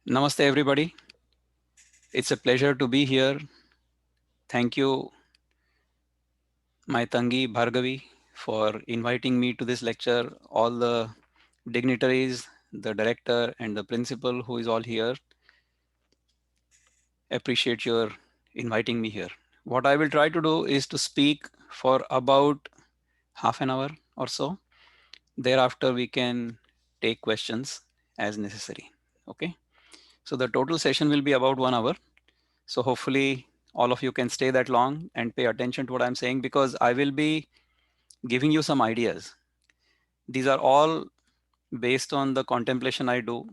Namaste, everybody. It's a pleasure to be here. Thank you, my Tangi Bhargavi, for inviting me to this lecture. All the dignitaries, the director, and the principal who is all here, appreciate your inviting me here. What I will try to do is to speak for about half an hour or so. Thereafter, we can take questions as necessary. Okay. So the total session will be about 1 hour. So hopefully all of you can stay that long and pay attention to what I'm saying, because I will be giving you some ideas. These are all based on the contemplation I do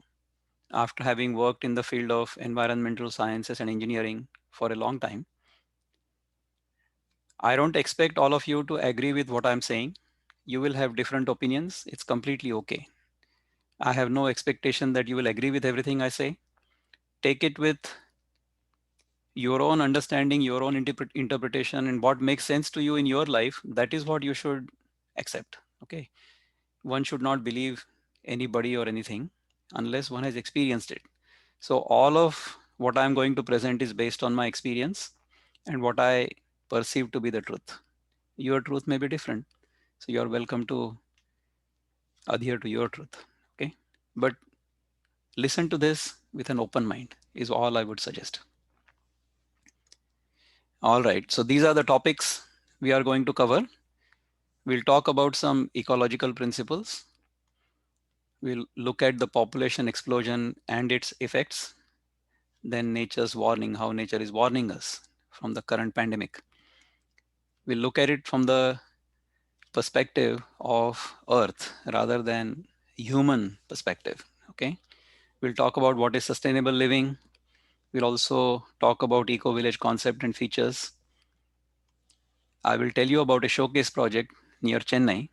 after having worked in the field of environmental sciences and engineering for a long time. I don't expect all of you to agree with what I'm saying. You will have different opinions. It's completely okay. I have no expectation that you will agree with everything I say. Take it with your own understanding, your own interpretation, and what makes sense to you in your life. That is what you should accept. Okay. One should not believe anybody or anything unless one has experienced it. So all of what I'm going to present is based on my experience and what I perceive to be the truth. Your truth may be different. So you're welcome to adhere to your truth. Okay. But listen to this with an open mind is all I would suggest. All right. So these are the topics we are going to cover. We'll talk about some ecological principles. We'll look at the population explosion and its effects. Then nature's warning, how nature is warning us from the current pandemic. We'll look at it from the perspective of Earth rather than human perspective. Okay. We'll talk about what is sustainable living. We'll also talk about eco-village concept and features. I will tell you about a showcase project near Chennai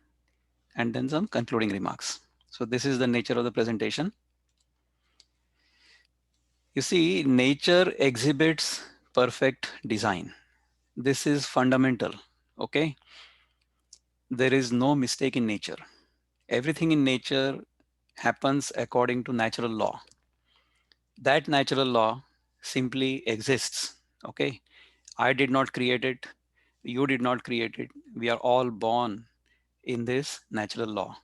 and then some concluding remarks. So this is the nature of the presentation. You see, nature exhibits perfect design. This is fundamental. Okay. There is no mistake in nature. Everything in nature happens according to natural law. That natural law simply exists. Okay. I did not create it. You did not create it. We are all born in this natural law.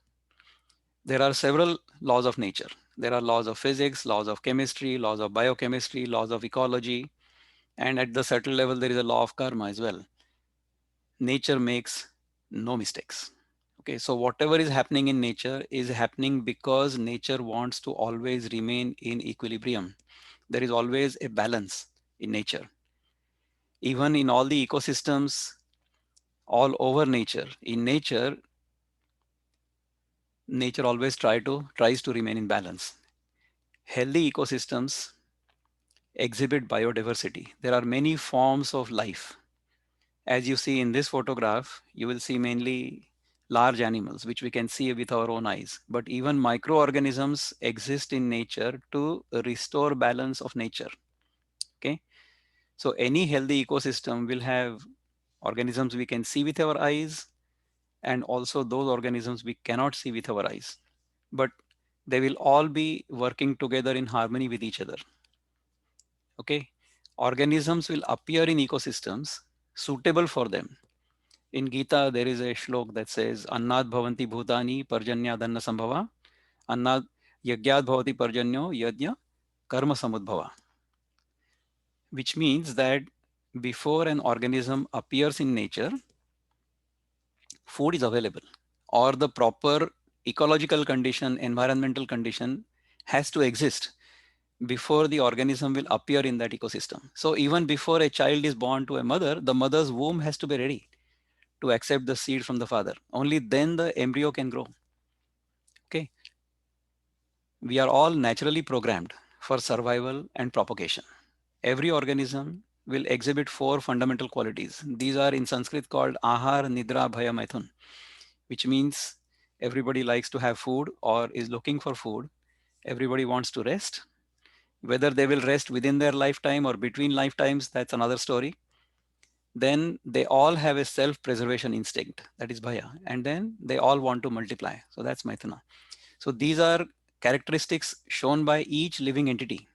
There are several laws of nature. There are laws of physics, laws of chemistry, laws of biochemistry, laws of ecology, and at the subtle level, there is a law of karma as well. Nature makes no mistakes. Okay, so whatever is happening in nature is happening because nature wants to always remain in equilibrium. There is always a balance in nature. Even in all the ecosystems all over nature, in nature, nature always tries to remain in balance. Healthy ecosystems exhibit biodiversity. There are many forms of life. As you see in this photograph, you will see mainly large animals, which we can see with our own eyes. But even microorganisms exist in nature to restore balance of nature. Okay. So any healthy ecosystem will have organisms we can see with our eyes and also those organisms we cannot see with our eyes. But they will all be working together in harmony with each other. Okay. Organisms will appear in ecosystems suitable for them. In Gita, there is a shlok that says, Annad bhavanti bhutani parjanya dhanna sambhava, Annad yagyad bhavati parjanyo yajna karma samudbhava, which means that before an organism appears in nature, food is available or the proper ecological condition, environmental condition has to exist before the organism will appear in that ecosystem. So even before a child is born to a mother, the mother's womb has to be ready to accept the seed from the father. Only then the embryo can grow. Okay. We are all naturally programmed for survival and propagation. Every organism will exhibit four fundamental qualities. These are in Sanskrit called Ahar, Nidra, Bhaya, Maithun, which means everybody likes to have food or is looking for food. Everybody wants to rest. Whether they will rest within their lifetime or between lifetimes, that's another story. Then they all have a self-preservation instinct, that is Bhaya. And then they all want to multiply. So that's Maithuna. So these are characteristics shown by each living entity.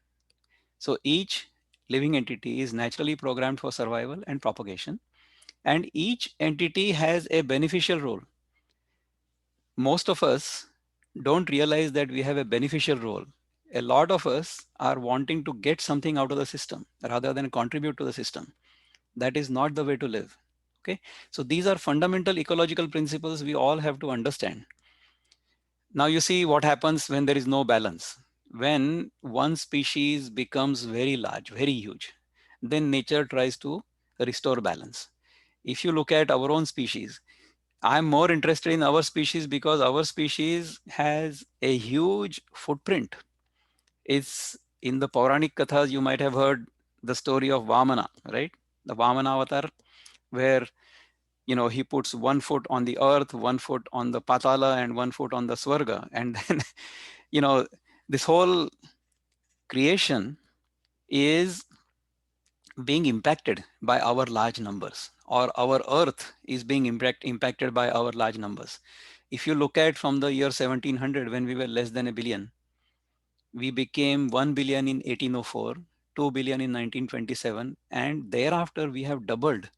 So each living entity is naturally programmed for survival and propagation, and each entity has a beneficial role. Most of us don't realize that we have a beneficial role. A lot of us are wanting to get something out of the system rather than contribute to the system. That is not the way to live. Okay, so these are fundamental ecological principles we all have to understand. Now you see what happens when there is no balance. When one species becomes very large, very huge, then nature tries to restore balance. If you look at our own species, I'm more interested in our species because our species has a huge footprint. It's in the Puranic Kathas, you might have heard the story of Vamana, right? The Vamana avatar, where he puts 1 foot on the earth, 1 foot on the Patala, and 1 foot on the Swarga. And then, you know, this whole creation is being impacted by our large numbers, or our earth is being impacted by our large numbers. If you look at from the year 1700, when we were less than a billion, we became 1 billion in 1804, 2 billion in 1927, and thereafter we have doubled.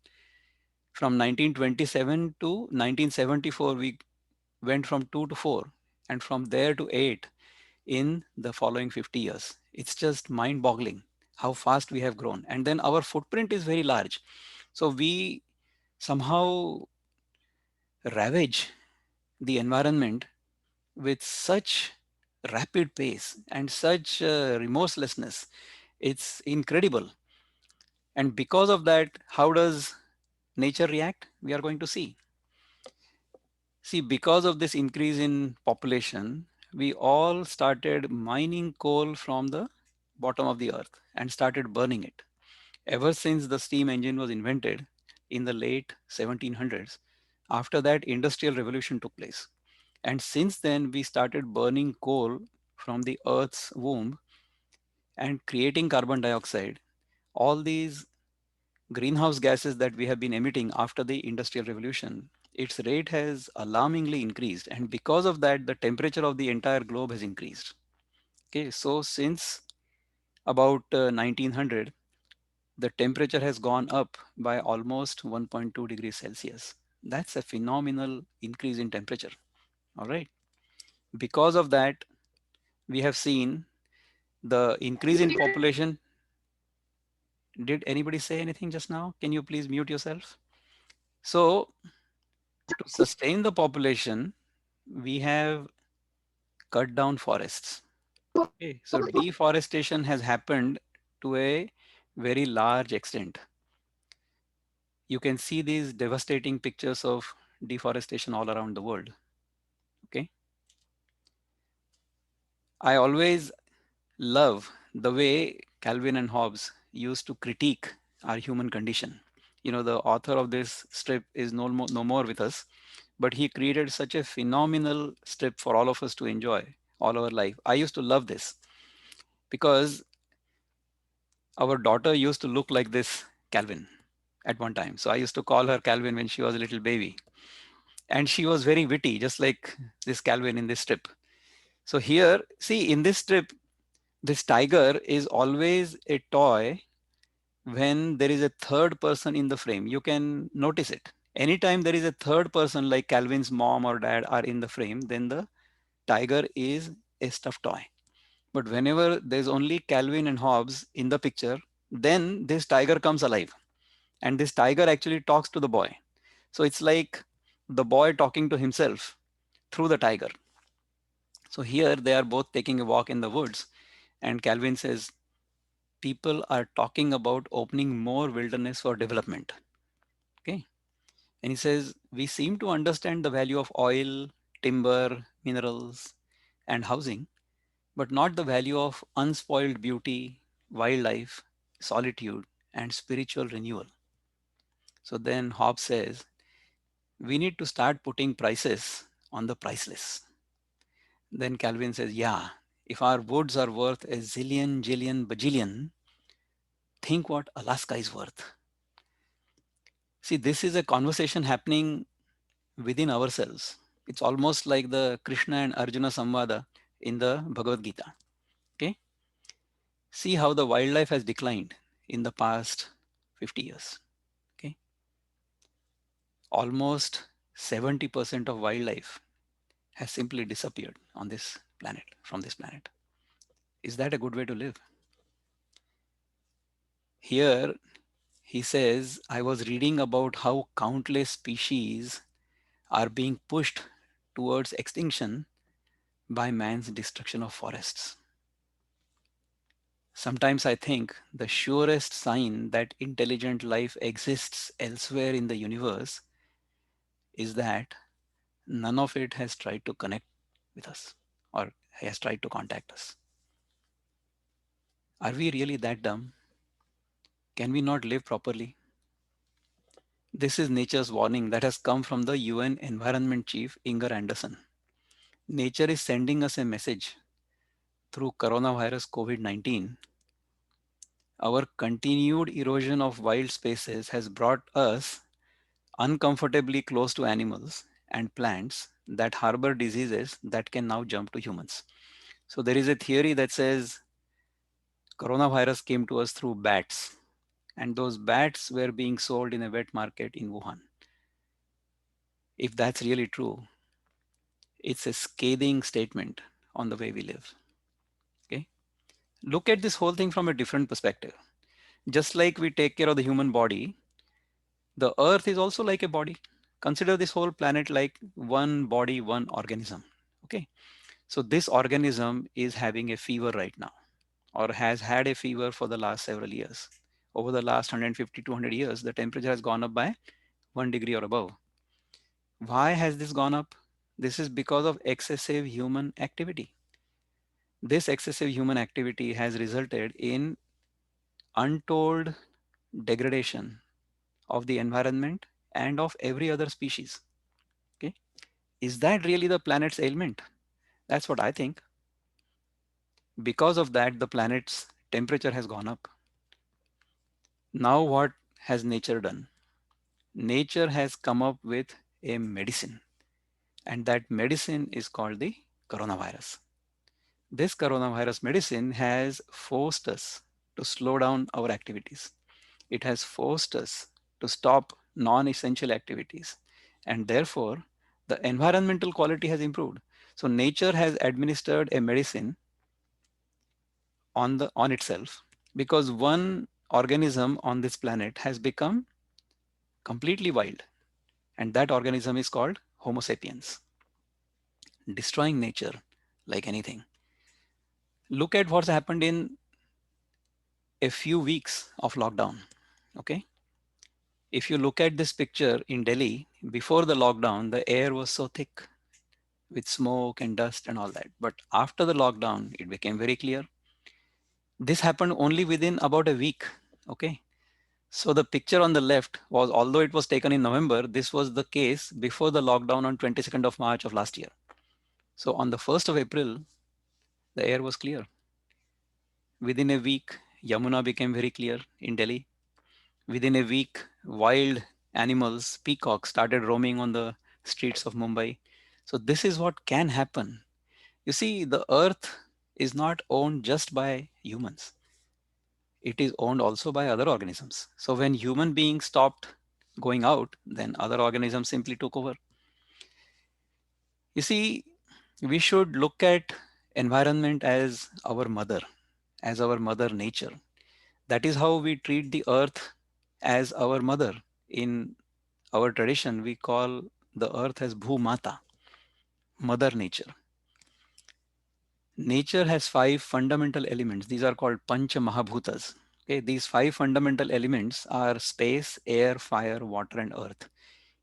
From 1927 to 1974, we went from 2 to 4, and from there to 8 in the following 50 years. It's just mind boggling how fast we have grown. And then our footprint is very large. So we somehow ravage the environment with such rapid pace and such remorselessness. It's incredible. And because of that, how does nature react? We are going to see. See, because of this increase in population, we all started mining coal from the bottom of the earth and started burning it. Ever since the steam engine was invented in the late 1700s, after that, industrial revolution took place. And since then, we started burning coal from the earth's womb and creating carbon dioxide. All these greenhouse gases that we have been emitting after the industrial revolution, its rate has alarmingly increased, and because of that the temperature of the entire globe has increased. Okay, so since about 1900, the temperature has gone up by almost 1.2 degrees Celsius. That's a phenomenal increase in temperature. All right, because of that we have seen the increase in population. Did anybody say anything just now? Can you please mute yourself? So to sustain the population, we have cut down forests. Okay, so deforestation has happened to a very large extent. You can see these devastating pictures of deforestation all around the world. Okay, I always love the way Calvin and Hobbes used to critique our human condition. The author of this strip is no more with us, but he created such a phenomenal strip for all of us to enjoy all our life. I used to love this because our daughter used to look like this Calvin at one time. So I used to call her Calvin when she was a little baby. And she was very witty, just like this Calvin in this strip. So here, see, in this strip, this tiger is always a toy when there is a third person in the frame. You can notice it. Anytime there is a third person, like Calvin's mom or dad are in the frame, then the tiger is a stuffed toy. But whenever there's only Calvin and Hobbes in the picture, then this tiger comes alive. And this tiger actually talks to the boy. So it's like the boy talking to himself through the tiger. So here they are both taking a walk in the woods, and Calvin says, people are talking about opening more wilderness for development. Okay. And he says, we seem to understand the value of oil, timber, minerals, and housing, but not the value of unspoiled beauty, wildlife, solitude, and spiritual renewal. So then Hobbes says, we need to start putting prices on the priceless. Then Calvin says, yeah, if our woods are worth a zillion, jillion, bajillion, think what Alaska is worth. See, this is a conversation happening within ourselves. It's almost like the Krishna and Arjuna Samvada in the Bhagavad Gita. Okay. See how the wildlife has declined in the past 50 years. Okay, almost 70% of wildlife has simply disappeared on this planet, from this planet. Is that a good way to live? Here he says, I was reading about how countless species are being pushed towards extinction by man's destruction of forests. Sometimes I think the surest sign that intelligent life exists elsewhere in the universe is that none of it has tried to connect with us or has tried to contact us. Are we really that dumb? Can we not live properly? This is nature's warning that has come from the UN Environment Chief Inger Anderson. Nature is sending us a message through coronavirus COVID 19. Our continued erosion of wild spaces has brought us uncomfortably close to animals and plants that harbor diseases that can now jump to humans. So there is a theory that says coronavirus came to us through bats, and those bats were being sold in a wet market in Wuhan. If that's really true, it's a scathing statement on the way we live. Okay? Look at this whole thing from a different perspective. Just like we take care of the human body, the earth is also like a body. Consider this whole planet like one body, one organism. Okay. So this organism is having a fever right now, or has had a fever for the last several years. Over the last 150, 200 years, the temperature has gone up by 1 degree or above. Why has this gone up? This is because of excessive human activity. This excessive human activity has resulted in untold degradation of the environment and of every other species. Okay. Is that really the planet's ailment? That's what I think. Because of that, the planet's temperature has gone up. Now, what has nature done? Nature has come up with a medicine, and that medicine is called the coronavirus. This coronavirus medicine has forced us to slow down our activities. It has forced us to stop non essential activities, and therefore, the environmental quality has improved. So, nature has administered a medicine on itself because one organism on this planet has become completely wild, and that organism is called Homo sapiens, destroying nature like anything. Look at what's happened in a few weeks of lockdown. Okay, if you look at this picture in Delhi before the lockdown, the air was so thick with smoke and dust and all that, but after the lockdown it became very clear. This happened only within about a week. Okay, so the picture on the left was, although it was taken in November, this was the case before the lockdown on 22nd of March of last year. So on the 1st of April, the air was clear. Within a week, Yamuna became very clear in Delhi. Within a week, wild animals, peacocks, started roaming on the streets of Mumbai. So this is what can happen. You see, the earth is not owned just by humans. It is owned also by other organisms. So when human beings stopped going out, then other organisms simply took over. You see, we should look at environment as our mother nature. That is how we treat the earth as our mother. In our tradition, we call the earth as Bhumata, mother nature. Nature has five fundamental elements. These are called Pancha Mahabhutas. Okay, these five fundamental elements are space, air, fire, water, and earth.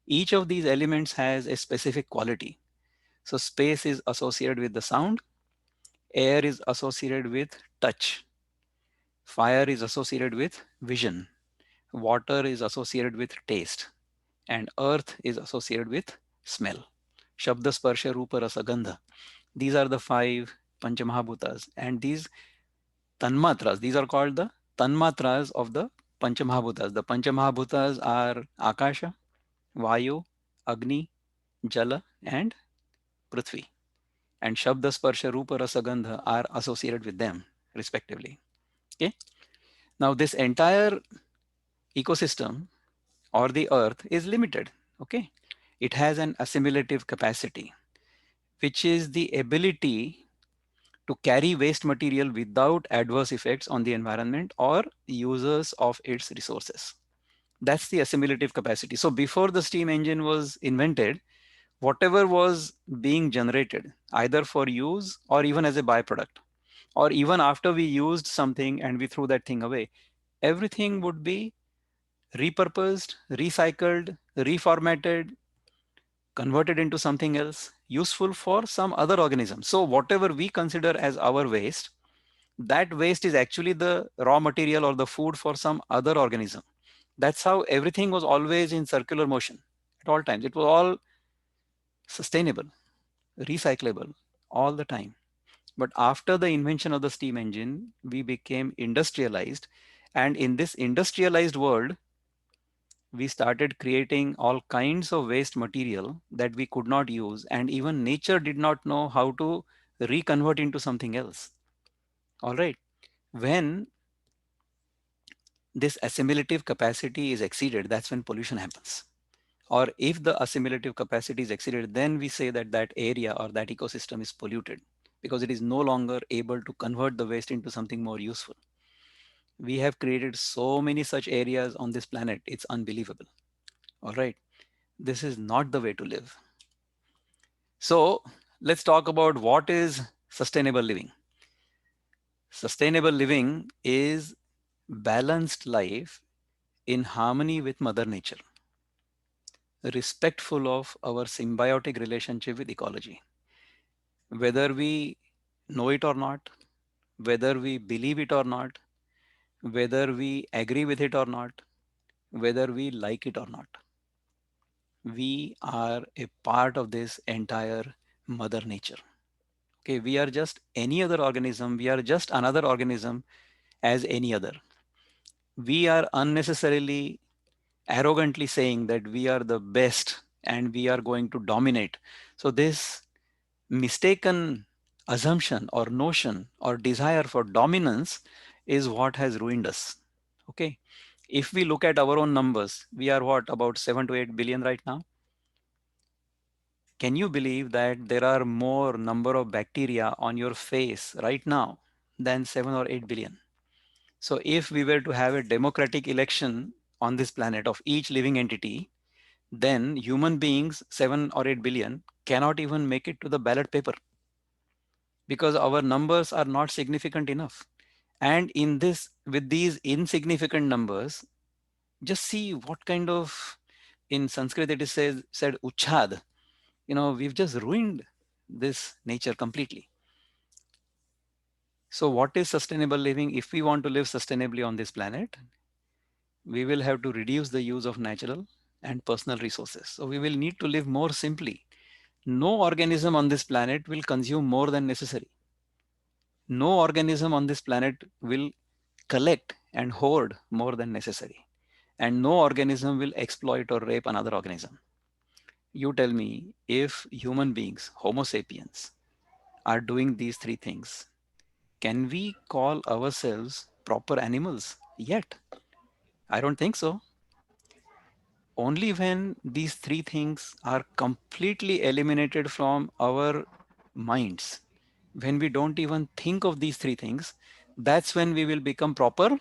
Each of these elements has a specific quality. So space is associated with the sound, air is associated with touch, fire is associated with vision, water is associated with taste, and earth is associated with smell. Shabda, Sparsha, Rupa, Rasa, Gandha. These are the five Panchamahabhutas. And these Tanmatras, these are called the Tanmatras of the Panchamahabhutas. The Panchamahabhutas are Akasha, Vayu, Agni, Jala, and Prithvi. And Shabda, Sparsha, Rupa, Rasa, Gandha are associated with them, respectively. Okay. Now this entire ecosystem or the earth is limited. Okay. It has an assimilative capacity, which is the ability to carry waste material without adverse effects on the environment or users of its resources. That's the assimilative capacity. So before the steam engine was invented, whatever was being generated, either for use or even as a byproduct, or even after we used something and we threw that thing away, everything would be repurposed, recycled, reformatted, converted into something else useful for some other organism. So whatever we consider as our waste, that waste is actually the raw material or the food for some other organism. That's how everything was always in circular motion at all times. It was all sustainable, recyclable all the time. But after the invention of the steam engine, we became industrialized. And in this industrialized world, we started creating all kinds of waste material that we could not use. And even nature did not know how to reconvert into something else. All right. When this assimilative capacity is exceeded, that's when pollution happens. Or if the assimilative capacity is exceeded, then we say that that area or that ecosystem is polluted because it is no longer able to convert the waste into something more useful. We have created so many such areas on this planet, it's unbelievable. All right. This is not the way to live. So let's talk about what is sustainable living. Sustainable living is balanced life in harmony with Mother Nature, respectful of our symbiotic relationship with ecology. Whether we know it or not, whether we believe it or not, whether we agree with it or not, whether we like it or not, we are a part of this entire Mother Nature. Okay, we are just any other organism, we are just another organism as any other. We are unnecessarily arrogantly saying that we are the best and we are going to dominate. So, this mistaken assumption or notion or desire for dominance is what has ruined us. Okay. If we look at our own numbers, we are what, about 7 to 8 billion right now? Can you believe that there are more number of bacteria on your face right now than 7 or 8 billion? So if we were to have a democratic election on this planet of each living entity, then human beings, 7 or 8 billion, cannot even make it to the ballot paper because our numbers are not significant enough. And in this, with these insignificant numbers, just see what kind of, in Sanskrit it is said uchad. We've just ruined this nature completely. So what is sustainable living? If we want to live sustainably on this planet, we will have to reduce the use of natural and personal resources. So we will need to live more simply. No organism on this planet will consume more than necessary. No organism on this planet will collect and hoard more than necessary. And no organism will exploit or rape another organism. You tell me, if human beings, Homo sapiens, are doing these three things, can we call ourselves proper animals yet? I don't think so. Only when these three things are completely eliminated from our minds, when we don't even think of these three things, that's when we will become proper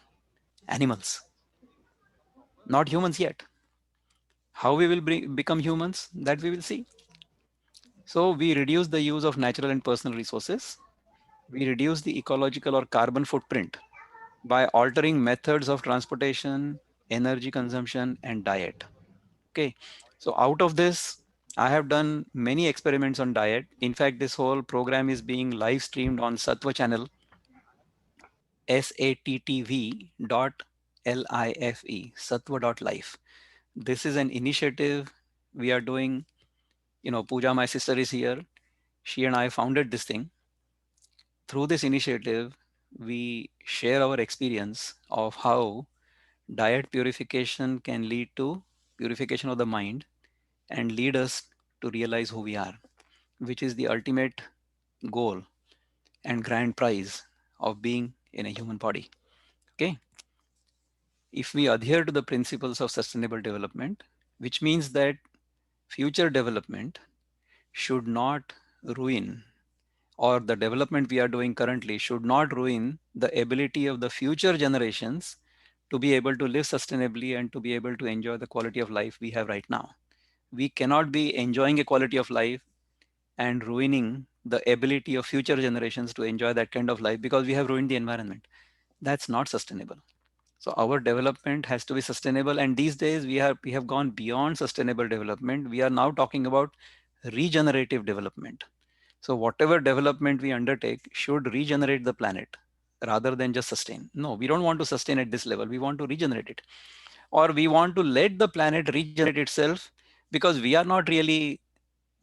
animals, not humans yet. How we will become humans, that we will see. So we reduce the use of natural and personal resources. We reduce the ecological or carbon footprint by altering methods of transportation, energy consumption, and diet. Okay, so out of this, I have done many experiments on diet. In fact, this whole program is being live streamed on Sattva channel, sattv.life, sattva.life. This is an initiative we are doing. Pooja, my sister, is here. She and I founded this thing. Through this initiative, we share our experience of how diet purification can lead to purification of the mind and lead us to realize who we are, which is the ultimate goal and grand prize of being in a human body. Okay. If we adhere to the principles of sustainable development, which means that future development should not ruin, or the development we are doing currently should not ruin the ability of the future generations to be able to live sustainably and to be able to enjoy the quality of life we have right now. We cannot be enjoying a quality of life and ruining the ability of future generations to enjoy that kind of life because we have ruined the environment. That's not sustainable. So our development has to be sustainable. And these days we have gone beyond sustainable development. We are now talking about regenerative development. So whatever development we undertake should regenerate the planet rather than just sustain. No, we don't want to sustain at this level. We want to regenerate it. Or we want to let the planet regenerate itself because we are not really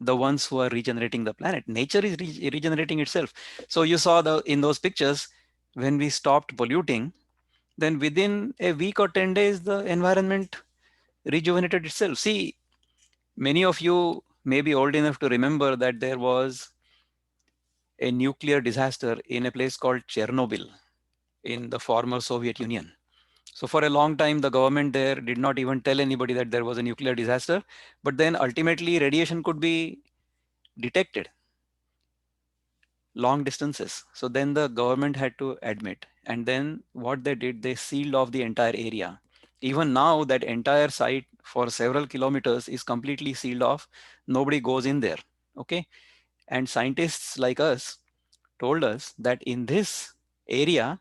the ones who are regenerating the planet. Nature is regenerating itself. So you saw the in those pictures when we stopped polluting, then within a week or 10 days the environment rejuvenated itself. See, many of you may be old enough to remember that there was a nuclear disaster in a place called Chernobyl in the former Soviet Union. So for a long time, the government there did not even tell anybody that there was a nuclear disaster. But then ultimately, radiation could be detected long distances. So then the government had to admit. And then what they did, they sealed off the entire area. Even now, that entire site for several kilometers is completely sealed off. Nobody goes in there. Okay. And scientists like us told us that in this area,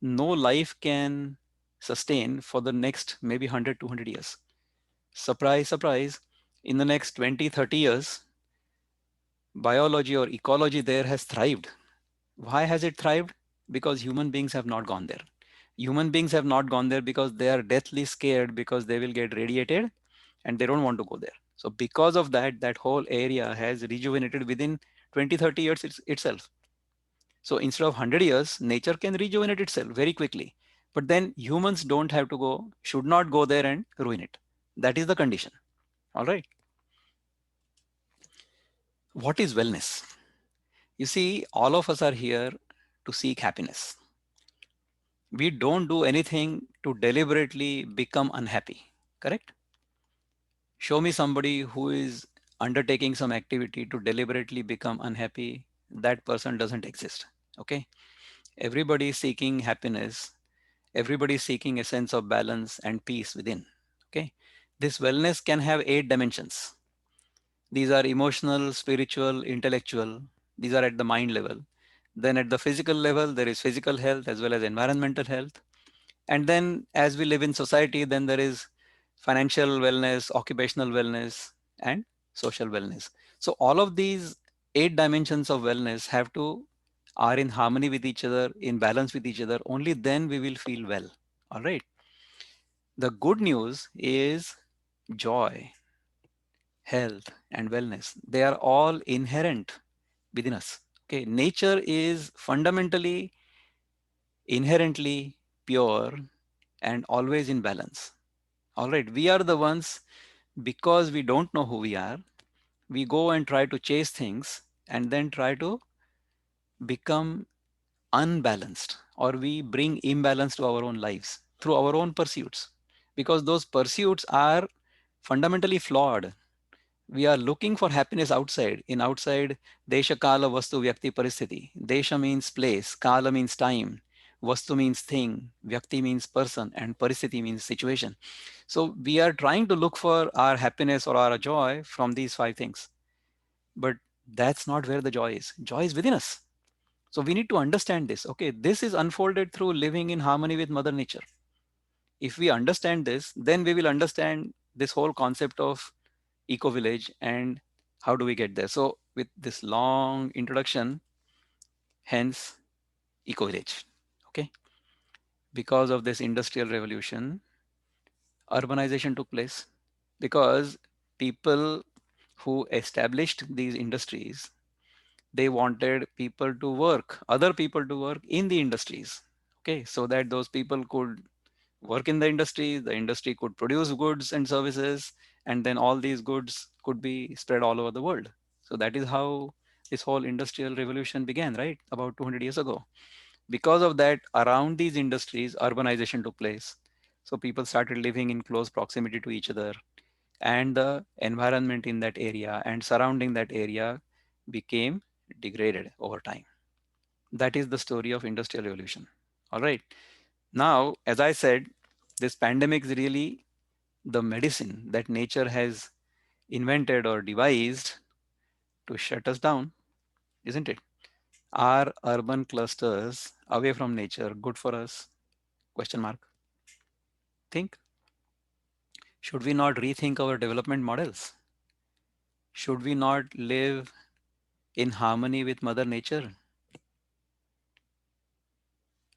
no life can sustain for the next maybe 100, 200 years. Surprise, surprise. In the next 20, 30 years, biology or ecology there has thrived. Why has it thrived? Because human beings have not gone there. Human beings have not gone there because they are deathly scared because they will get radiated and they don't want to go there. So because of that, that whole area has rejuvenated within 20, 30 years itself. So instead of 100 years, nature can rejuvenate itself very quickly. But then humans don't have to go, should not go there and ruin it. That is the condition. All right. What is wellness? You see, all of us are here to seek happiness. We don't do anything to deliberately become unhappy, correct? Show me somebody who is undertaking some activity to deliberately become unhappy. That person doesn't exist. Okay. Everybody is seeking happiness. Everybody is seeking a sense of balance and peace within. Okay. This wellness can have 8 dimensions. These are emotional, spiritual, intellectual. These are at the mind level. Then at the physical level, there is physical health as well as environmental health. And then as we live in society, then there is financial wellness, occupational wellness, and social wellness. So all of these 8 dimensions of wellness have to are in harmony with each other, in balance with each other. Only then we will feel well. All right. The good news is joy, health, and wellness. They are all inherent within us. Okay. Nature is fundamentally, inherently pure and always in balance. All right, we are the ones, because we don't know who we are, we go and try to chase things and then try to become unbalanced, or we bring imbalance to our own lives through our own pursuits, because those pursuits are fundamentally flawed. We are looking for happiness outside. In outside, desha kala vastu vyakti paristhiti. Desha means place, kala means time, vastu means thing, vyakti means person, and paristhiti means situation. So we are trying to look for our happiness or our joy from these 5 things. But that's not where the joy is. Joy is within us. So we need to understand this. Okay, this is unfolded through living in harmony with Mother Nature. If we understand this, then we will understand this whole concept of eco village and how do we get there. So with this long introduction, hence eco village. Okay, because of this industrial revolution, urbanization took place, because people who established these industries, they wanted people to work, other people to work in the industries. Okay, so that those people could work in the industry could produce goods and services, and then all these goods could be spread all over the world. So that is how this whole industrial revolution began, right? About 200 years ago. Because of that, around these industries, urbanization took place. So people started living in close proximity to each other, and the environment in that area and surrounding that area became degraded over time. That is the story of industrial evolution. All right. Now, as I said, this pandemic is really the medicine that nature has invented or devised to shut us down, isn't it? Are urban clusters away from nature good for us? Question mark. Think. Should we not rethink our development models? Should we not live in harmony with Mother Nature?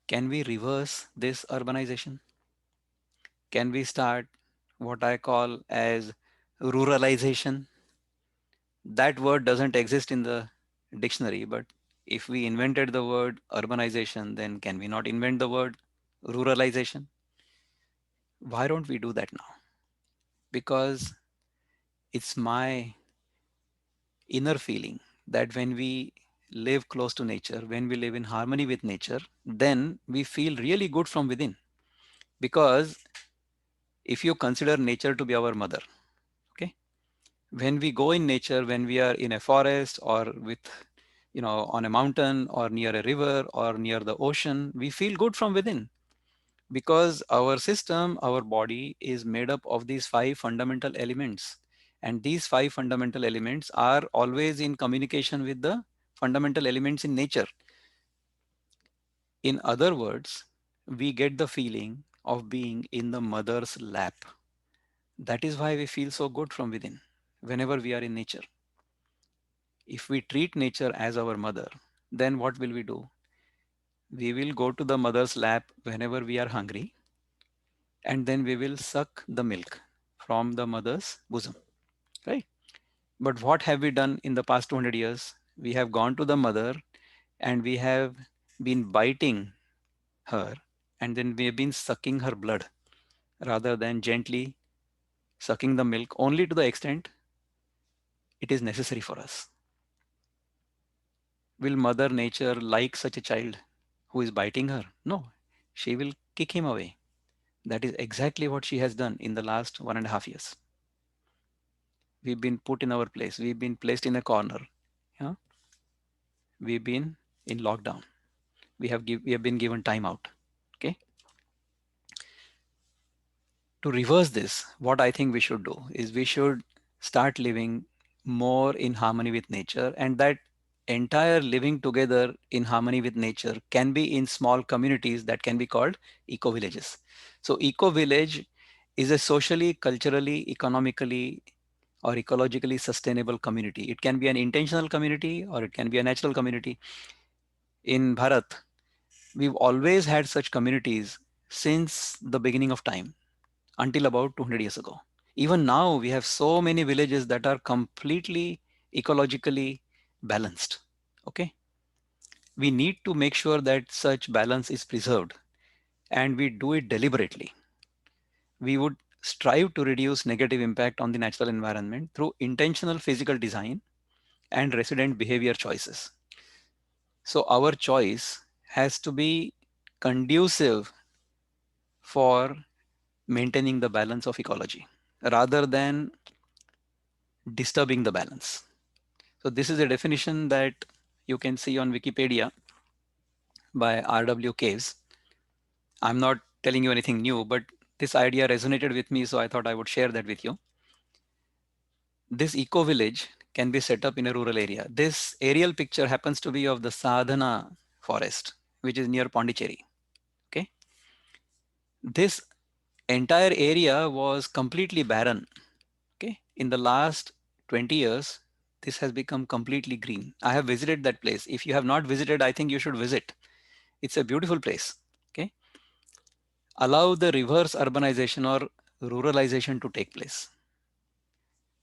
Can we reverse this urbanization? Can we start what I call as ruralization? That word doesn't exist in the dictionary, but if we invented the word urbanization, then can we not invent the word ruralization? Why don't we do that now? Because it's my inner feeling that when we live close to nature, when we live in harmony with nature, then we feel really good from within. Because if you consider nature to be our mother, okay, when we go in nature, when we are in a forest or with, on a mountain or near a river or near the ocean, we feel good from within because our system, our body is made up of these five fundamental elements. And these five fundamental elements are always in communication with the fundamental elements in nature. In other words, we get the feeling of being in the mother's lap. That is why we feel so good from within whenever we are in nature. If we treat nature as our mother, then what will we do? We will go to the mother's lap whenever we are hungry, and then we will suck the milk from the mother's bosom, right? But what have we done in the past 200 years? We have gone to the mother and we have been biting her, and then we have been sucking her blood rather than gently sucking the milk only to the extent it is necessary for us. Will Mother Nature like such a child who is biting her? No, she will kick him away. That is exactly what she has done in the last 1.5 years. We've been put in our place. We've been placed in a corner. Yeah? We've been in lockdown. We have been given time out. Okay. To reverse this, what I think we should do is we should start living more in harmony with nature, and that entire living together in harmony with nature can be in small communities that can be called eco villages. So eco village is a socially, culturally, economically, or ecologically sustainable community. It can be an intentional community or it can be a natural community. In Bharat, we've always had such communities since the beginning of time until about 200 years ago. Even now, we have so many villages that are completely ecologically balanced. Okay. We need to make sure that such balance is preserved, and we do it deliberately. We would strive to reduce negative impact on the natural environment through intentional physical design and resident behavior choices. So our choice has to be conducive for maintaining the balance of ecology rather than disturbing the balance. So this is a definition that you can see on Wikipedia by R.W. Caves. I'm not telling you anything new, but this idea resonated with me, so I thought I would share that with you. This eco village can be set up in a rural area. This aerial picture happens to be of the Sadhana forest, which is near Pondicherry. Okay. This entire area was completely barren. Okay. In the last 20 years, this has become completely green. I have visited that place. If you have not visited, I think you should visit. It's a beautiful place. Okay. Allow the reverse urbanization or ruralization to take place.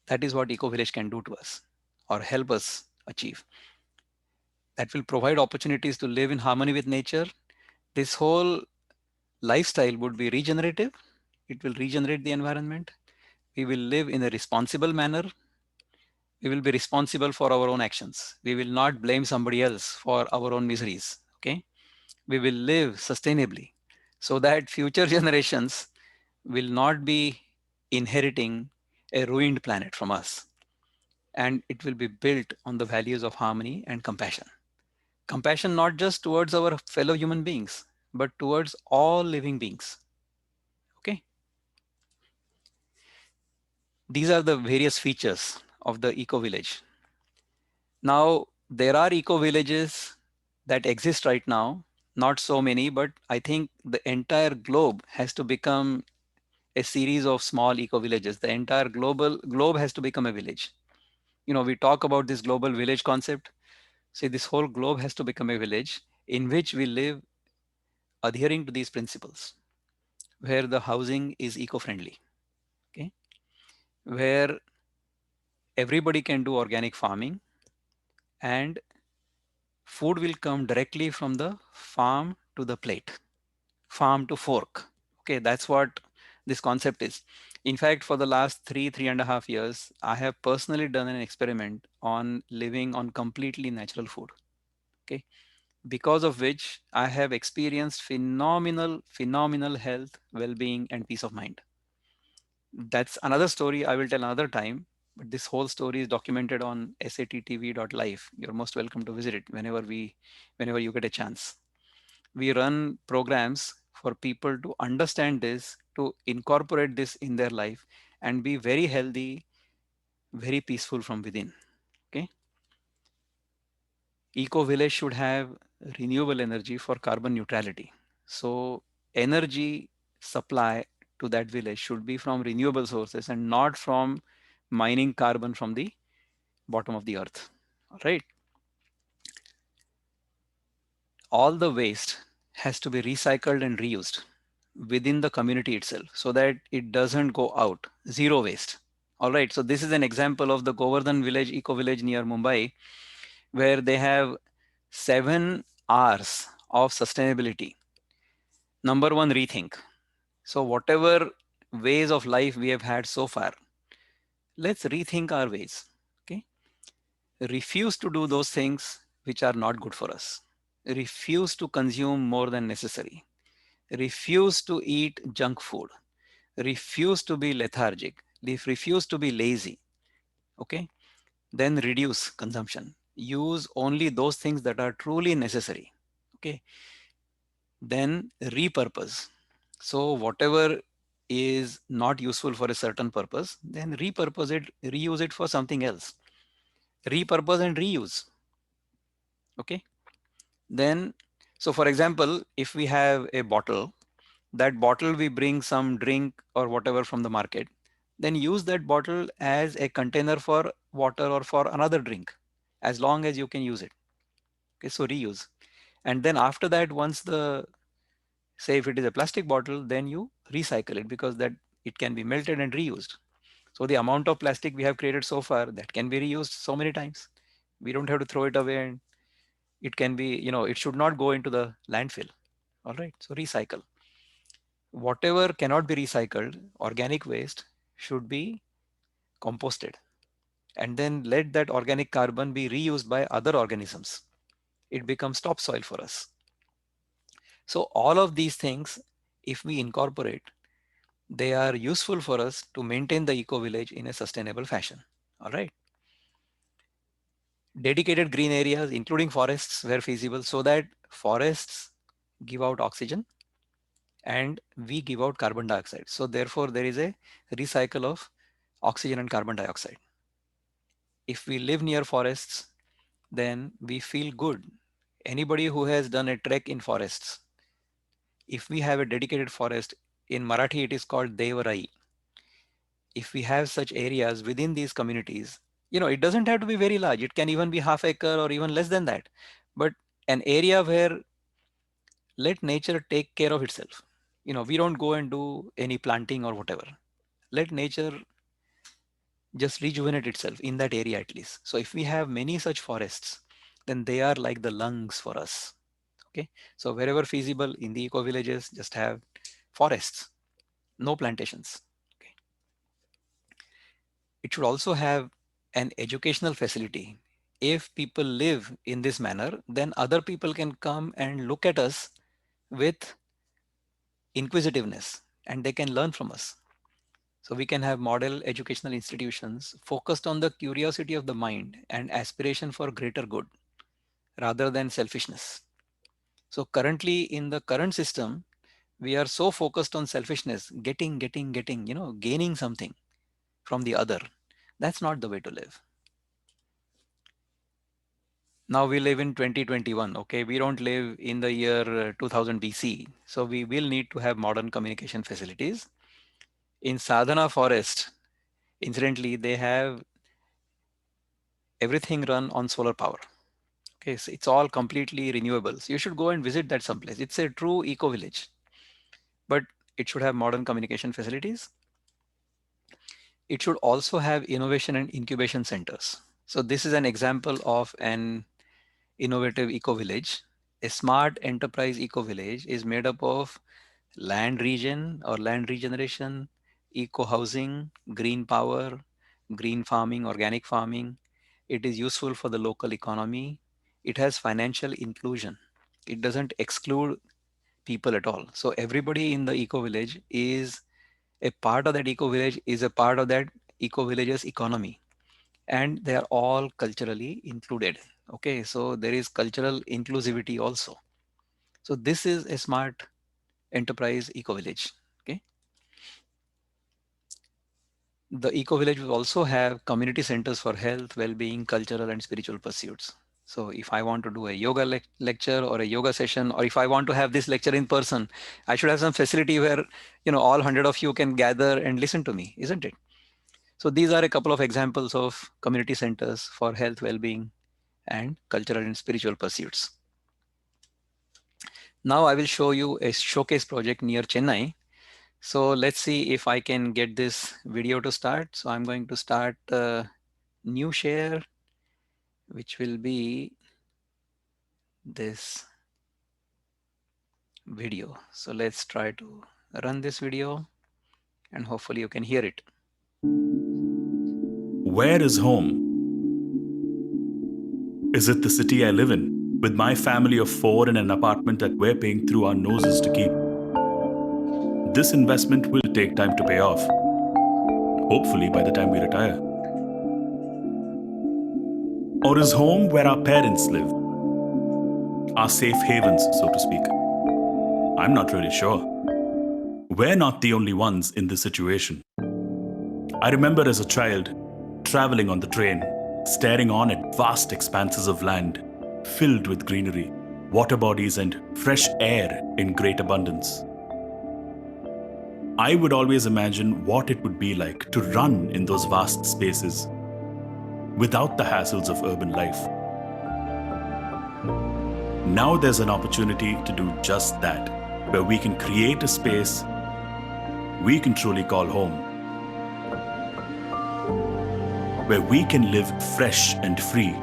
That is what Eco Village can do to us or help us achieve. That will provide opportunities to live in harmony with nature. This whole lifestyle would be regenerative. It will regenerate the environment. We will live in a responsible manner. We will be responsible for our own actions. We will not blame somebody else for our own miseries. Okay. We will live sustainably so that future generations will not be inheriting a ruined planet from us, and it will be built on the values of harmony and compassion. Compassion not just towards our fellow human beings, but towards all living beings. Okay, these are the various features of the eco village. Now, there are eco villages that exist right now, not so many, but I think the entire globe has to become a series of small eco villages. The entire global globe has to become a village. We talk about this global village concept. See, this whole globe has to become a village in which we live adhering to these principles, where the housing is eco-friendly, okay, where everybody can do organic farming and food will come directly from the farm to the plate, farm to fork. Okay, that's what this concept is. In fact, for the last 3.5 years, I have personally done an experiment on living on completely natural food. Okay, because of which I have experienced phenomenal health, well-being, and peace of mind. That's another story I will tell another time. But this whole story is documented on sattv.life. You're most welcome to visit it whenever you get a chance. We run programs for people to understand this, to incorporate this in their life, and be very healthy, very peaceful from within. Okay. Eco village should have renewable energy for carbon neutrality. So energy supply to that village should be from renewable sources and not from mining carbon from the bottom of the earth. All right. All the waste has to be recycled and reused within the community itself so that it doesn't go out. Zero waste. All right. So this is an example of the Govardhan village, eco village near Mumbai, where they have 7 R's of sustainability. Number one, rethink. So whatever ways of life we have had so far, let's rethink our ways. Okay. Refuse to do those things which are not good for us. Refuse to consume more than necessary. Refuse to eat junk food. Refuse to be lethargic. Refuse to be lazy. Okay. Then reduce consumption. Use only those things that are truly necessary. Okay. Then repurpose. So whatever is not useful for a certain purpose, then repurpose it, reuse it for something else. Repurpose and reuse. Okay. Then, so for example, if we have a bottle, that bottle we bring some drink or whatever from the market, then use that bottle as a container for water or for another drink, as long as you can use it. Okay, so reuse. And then after that, once the, say if it is a plastic bottle, then you recycle it because that it can be melted and reused. So the amount of plastic we have created so far, that can be reused so many times. We don't have to throw it away, and it can be, it should not go into the landfill. All right, so recycle. Whatever cannot be recycled, organic waste should be composted, and then let that organic carbon be reused by other organisms. It becomes topsoil for us. So all of these things, if we incorporate, they are useful for us to maintain the eco village in a sustainable fashion. All right. Dedicated green areas, including forests where feasible, so that forests give out oxygen and we give out carbon dioxide. So therefore, there is a recycle of oxygen and carbon dioxide. If we live near forests, then we feel good. Anybody who has done a trek in forests, if we have a dedicated forest, in Marathi it is called Devarai. If we have such areas within these communities, it doesn't have to be very large. It can even be half acre or even less than that. But an area where let nature take care of itself. We don't go and do any planting or whatever. Let nature just rejuvenate itself in that area at least. So if we have many such forests, then they are like the lungs for us. Okay. So wherever feasible in the eco villages, just have forests, no plantations. Okay. It should also have an educational facility. if people live in this manner, then other people can come and look at us with inquisitiveness and they can learn from us. So we can have model educational institutions focused on the curiosity of the mind and aspiration for greater good rather than selfishness. So currently in the current system, we are so focused on selfishness, getting, gaining something from the other. That's not the way to live. Now we live in 2021. Okay, we don't live in the year 2000 BC. So we will need to have modern communication facilities. In Sadhana forest, incidentally, they have everything run on solar power. Okay, so it's all completely renewable. So you should go and visit that someplace. It's a true eco village, but it should have modern communication facilities. It should also have innovation and incubation centers. So this is an example of an innovative eco village. A smart enterprise eco village is made up of land region or land regeneration, eco housing, green power, green farming, organic farming. It is useful for the local economy. It has financial inclusion. It doesn't exclude people at all. So everybody in the eco village is a part of that eco village, is a part of that eco village's economy, and they are all culturally included. Okay, so there is cultural inclusivity also. So this is a smart enterprise eco village. Okay, the eco village will also have community centers for health, well-being, cultural and spiritual pursuits. So if I want to do a yoga lecture or a yoga session, or if I want to have this lecture in person, I should have some facility where all 100 of you can gather and listen to me, isn't it? So these are a couple of examples of community centers for health, well-being, and cultural and spiritual pursuits. Now I will show you a showcase project near Chennai. So let's see if I can get this video to start. So I'm going to start a new share, which will be this video. So let's try to run this video and hopefully you can hear it. Where is home? Is it the city I live in, with my family of 4 in an apartment that we're paying through our noses to keep? This investment will take time to pay off, hopefully by the time we retire. Or is home where our parents live? Our safe havens, so to speak. I'm not really sure. We're not the only ones in this situation. I remember as a child, traveling on the train, staring on at vast expanses of land, filled with greenery, water bodies, and fresh air in great abundance. I would always imagine what it would be like to run in those vast spaces without the hassles of urban life. Now there's an opportunity to do just that, where we can create a space we can truly call home, where we can live fresh and free,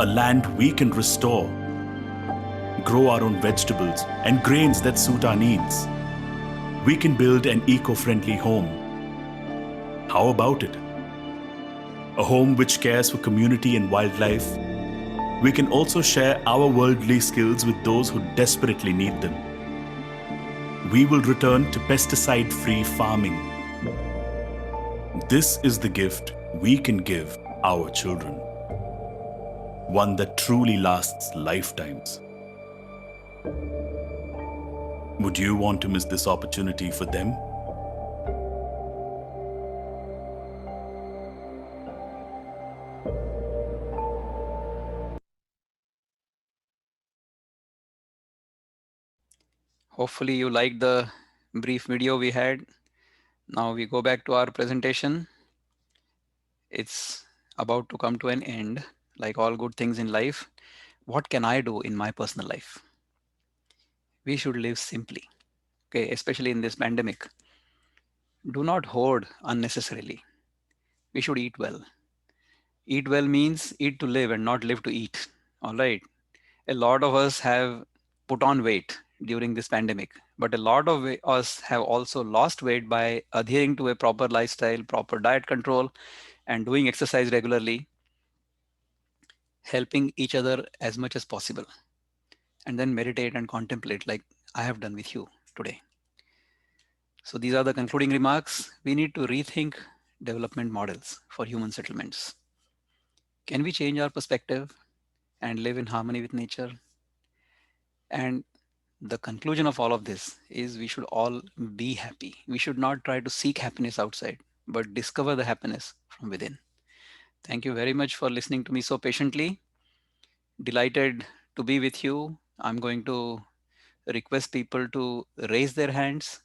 a land we can restore, grow our own vegetables and grains that suit our needs. We can build an eco-friendly home. How about it? A home which cares for community and wildlife. We can also share our worldly skills with those who desperately need them. We will return to pesticide-free farming. This is the gift we can give our children. One that truly lasts lifetimes. Would you want to miss this opportunity for them? Hopefully you liked the brief video we had. Now we go back to our presentation. It's about to come to an end, like all good things in life. What can I do in my personal life? We should live simply, okay, especially in this pandemic. Do not hoard unnecessarily. We should eat well. Eat well means eat to live and not live to eat. All right. A lot of us have put on weight during this pandemic, but a lot of us have also lost weight by adhering to a proper lifestyle, proper diet control, and doing exercise regularly. helping each other as much as possible, and then meditate and contemplate like I have done with you today. So these are the concluding remarks. We need to rethink development models for human settlements. Can we change our perspective and live in harmony with nature? And the conclusion of all of this is we should all be happy. We should not try to seek happiness outside, but discover the happiness from within. Thank you very much for listening to me so patiently. Delighted to be with you. I'm going to request people to raise their hands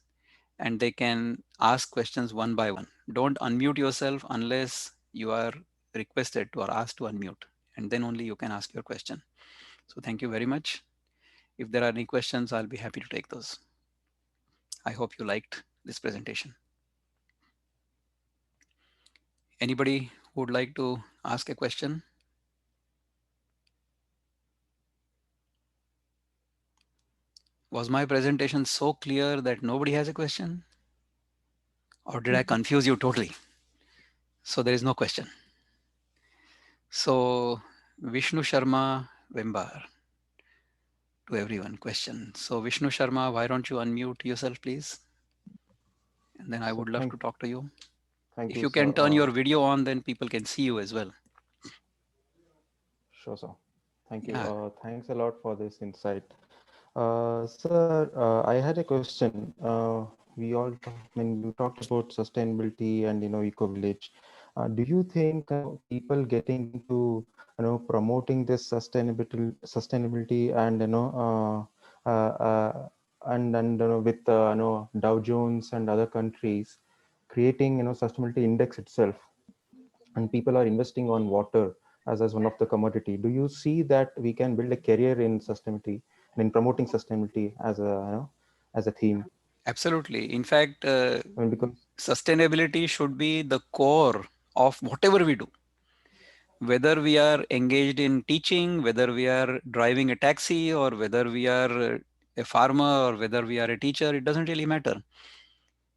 and they can ask questions one by one. Don't unmute yourself unless you are requested to or asked to unmute, and then only you can ask your question. So thank you very much. If there are any questions, I'll be happy to take those. I hope you liked this presentation. Anybody who would like to ask a question? Was my presentation so clear that nobody has a question? Or did I confuse you totally? So there is no question. So Vishnu Sharma Vembar, to everyone, question. So Vishnu Sharma, why don't you unmute yourself, please? And then I So would love to talk to you. thank If you, you sir. can turn your video on, then people can see you as well. Sure, sir. Thank you. Yeah, Thanks a lot for this insight. Sir, I had a question. When you talked about sustainability and eco village, do you think people getting into promoting this sustainability and and with Dow Jones and other countries creating sustainability index itself, and people are investing on water as one of the commodity. Do you see that we can build a career in sustainability and in promoting sustainability as a as a theme? absolutely. In fact, I mean, because sustainability should be the core of whatever we do. Whether we are engaged in teaching, whether we are driving a taxi, or whether we are a farmer, or whether we are a teacher, it doesn't really matter.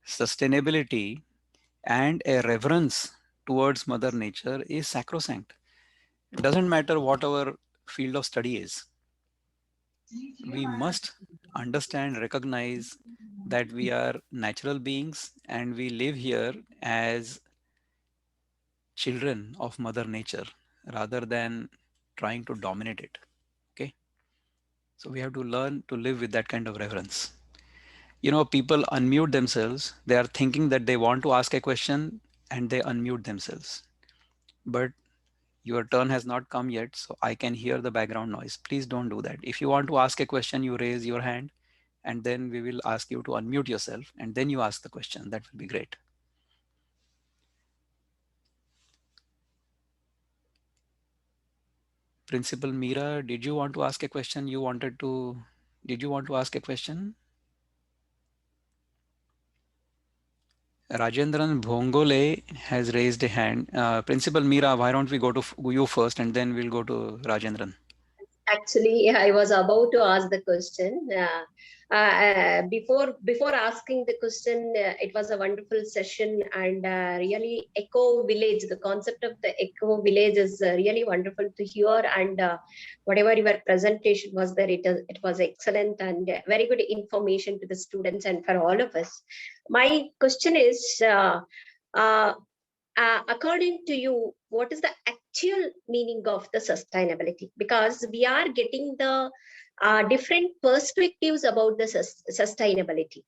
Sustainability and a reverence towards Mother Nature is sacrosanct. It doesn't matter what our field of study is. We must understand, recognize that we are natural beings and we live here as children of Mother Nature rather than trying to dominate it. Okay. So we have to learn to live with that kind of reverence. People unmute themselves. They are thinking that they want to ask a question and they unmute themselves. But your turn has not come yet, so I can hear the background noise. Please don't do that. If you want to ask a question, you raise your hand and then we will ask you to unmute yourself and then you ask the question. That will be great. Principal Meera, did you want to ask a question? Did you want to ask a question? Rajendran Bhongole has raised a hand. Principal Meera, why don't we go to you first and then we'll go to Rajendran. Actually, I was about to ask the question. Before asking the question, it was a wonderful session, and really eco village. The concept of the eco village is really wonderful to hear, and whatever your presentation was there, it was excellent and very good information to the students and for all of us. My question is. Uh, According to you, what is the actual meaning of the sustainability? Because we are getting the different perspectives about the sustainability.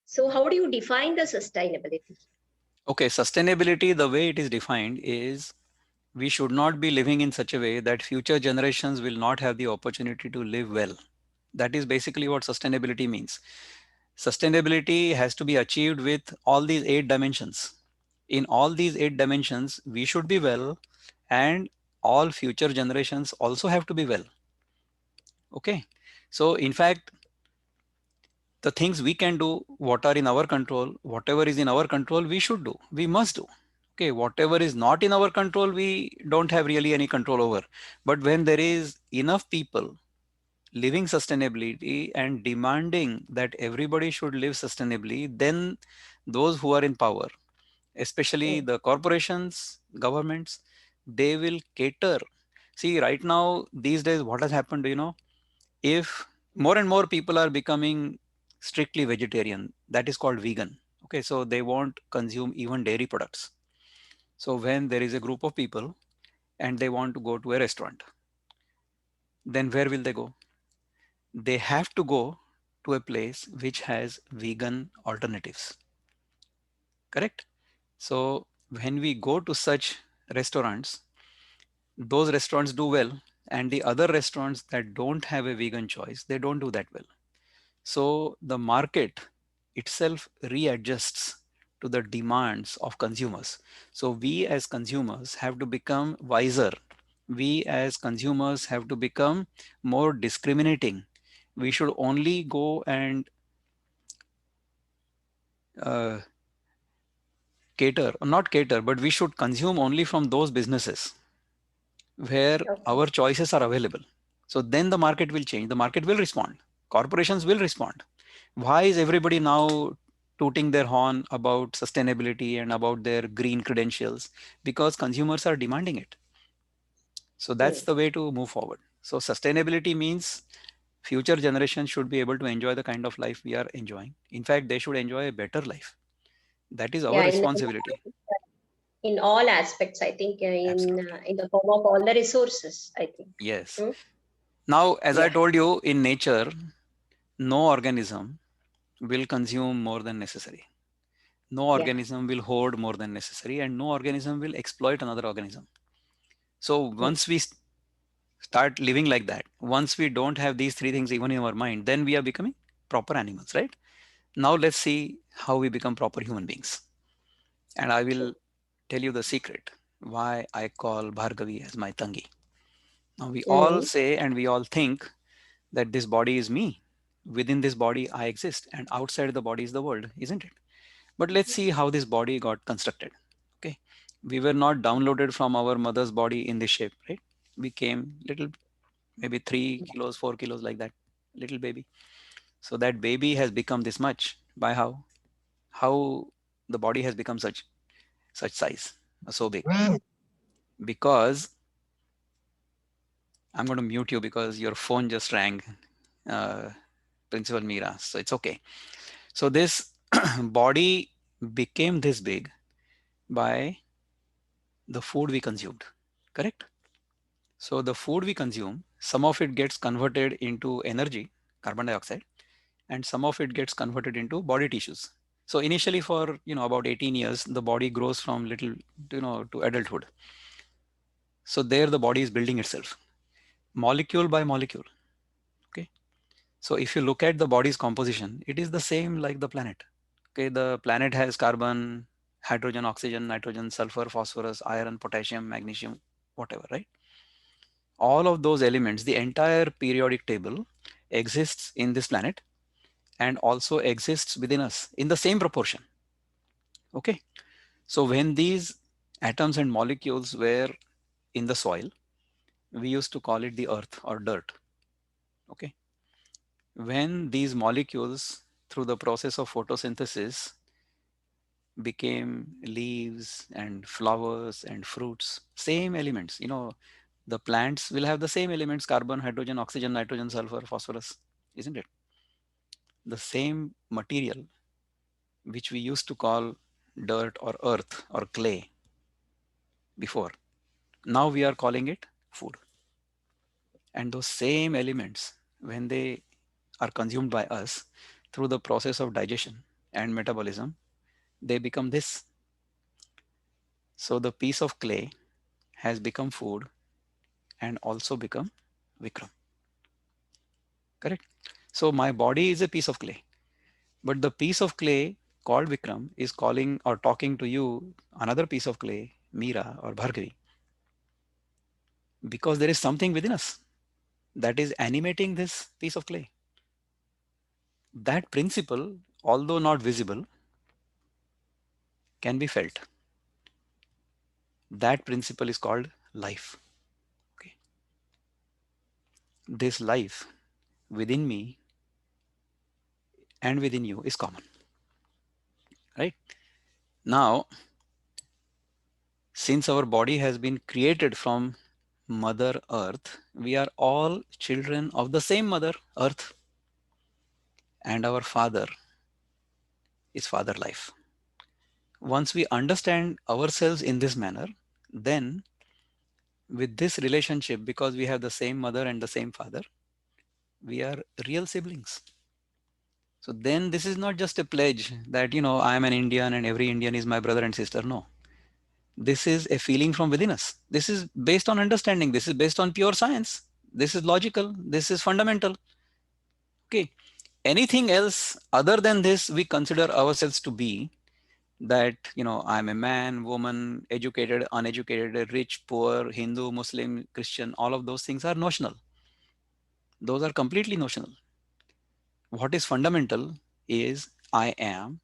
So how do you define the sustainability? Okay, sustainability, the way it is defined is we should not be living in such a way that future generations will not have the opportunity to live well. That is basically what sustainability means. Sustainability has to be achieved with all these 8 dimensions. In all these 8 dimensions, we should be well, and all future generations also have to be well. Okay. So in fact, the things we can do, what are in our control, whatever is in our control, we should do, we must do. Okay, whatever is not in our control, we don't have really any control over. But when there is enough people living sustainability and demanding that everybody should live sustainably, then those who are in power, especially the corporations, governments, they will cater See, right now, these days, what has happened, if more and more people are becoming strictly vegetarian, that is called vegan. Okay, so they won't consume even dairy products. So when there is a group of people and they want to go to a restaurant, then where will they go? They have to go to a place which has vegan alternatives. Correct? So when we go to such restaurants, those restaurants do well, and the other restaurants that don't have a vegan choice, they don't do that well. So the market itself readjusts to the demands of consumers. So we as consumers have to become wiser. We as consumers have to become more discriminating. We should only go and uh, cater, or not cater, but we should consume only from those businesses where Okay. our choices are available. So then the market will change. The market will respond. Corporations will respond. Why is everybody now tooting their horn about sustainability and about their green credentials? Because consumers are demanding it. So that's Hmm. the way to move forward. So sustainability means future generations should be able to enjoy the kind of life we are enjoying. In fact, they should enjoy a better life. That is our Yeah, responsibility. in all aspects, I think, Absolutely. in the form of all the resources, I think. Yes. Hmm? Now, as I Yeah. told you, in nature, no organism will consume more than necessary. No Yeah. organism will hoard more than necessary, and no organism will exploit another organism. So Hmm. once we start living like that, once we don't have these three things even in our mind, then we are becoming proper animals, right? Now let's see how we become proper human beings. And I will tell you the secret why I call Bhargavi as my Tangi. Now we all Hmm. say and we all think that this body is me. Within this body, I exist, and outside the body is the world, isn't it? But let's see how this body got constructed. Okay. We were not downloaded from our mother's body in this shape, right? We came little, maybe 3 kilos, 4 kilos, like that, little baby. So that baby has become this much by how? How the body has become such size, so big. Because I'm going to mute you because your phone just rang, uh, Principal Meera. So it's okay. So this body became this big by the food we consumed. Correct? So the food we consume, some of it gets converted into energy, carbon dioxide, and some of it gets converted into body tissues. So initially for about 18 years, the body grows from little to adulthood. So there the body is building itself, molecule by molecule. Okay. So if you look at the body's composition, it is the same like the planet. Okay, the planet has carbon, hydrogen, oxygen, nitrogen, sulfur, phosphorus, iron, potassium, magnesium, whatever, right? All of those elements, the entire periodic table exists in this planet and also exists within us in the same proportion. Okay. So when these atoms and molecules were in the soil, we used to call it the earth or dirt. Okay. When these molecules, through the process of photosynthesis, became leaves and flowers and fruits, same elements, the plants will have the same elements: carbon, hydrogen, oxygen, nitrogen, sulfur, phosphorus, isn't it? The same material which we used to call dirt or earth or clay before, now we are calling it food. And those same elements, when they are consumed by us through the process of digestion and metabolism, they become this. So the piece of clay has become food and also become Vikram. Correct? So my body is a piece of clay, but the piece of clay called Vikram is calling or talking to you, another piece of clay, Meera or Bhargavi, because there is something within us that is animating this piece of clay. That principle, although not visible, can be felt. That principle is called life. Okay. This life within me and within you is common. Right? Now, since our body has been created from Mother Earth, we are all children of the same Mother Earth, and our Father is Father Life. Once we understand ourselves in this manner, then with this relationship, because we have the same mother and the same father, we are real siblings. So then this is not just a pledge that, I am an Indian and every Indian is my brother and sister. No, this is a feeling from within us. This is based on understanding. This is based on pure science. This is logical. This is fundamental. Okay. Anything else other than this, we consider ourselves to be that, I'm a man, woman, educated, uneducated, rich, poor, Hindu, Muslim, Christian, all of those things are notional. Those are completely notional. What is fundamental is I'm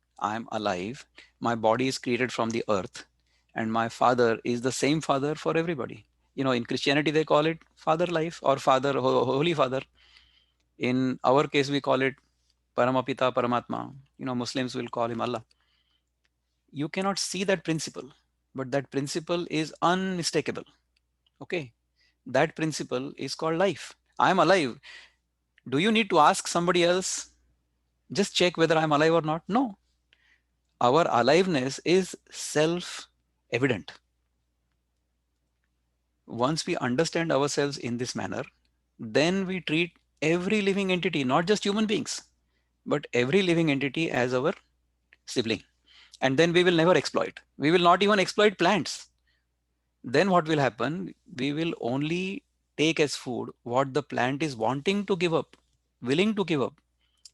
alive, my body is created from the earth, and my father is the same father for everybody. In Christianity, they call it Father Life or Father, Holy Father. In our case, we call it Paramapita, Paramatma. Muslims will call him Allah. You cannot see that principle, but that principle is unmistakable. Okay. That principle is called life. I'm alive. Do you need to ask somebody else? Just check whether I'm alive or not? No. Our aliveness is self-evident. Once we understand ourselves in this manner, then we treat every living entity, not just human beings, but every living entity as our sibling. And then we will never exploit. We will not even exploit plants. Then what will happen? We will only take as food what the plant is wanting to give up, willing to give up,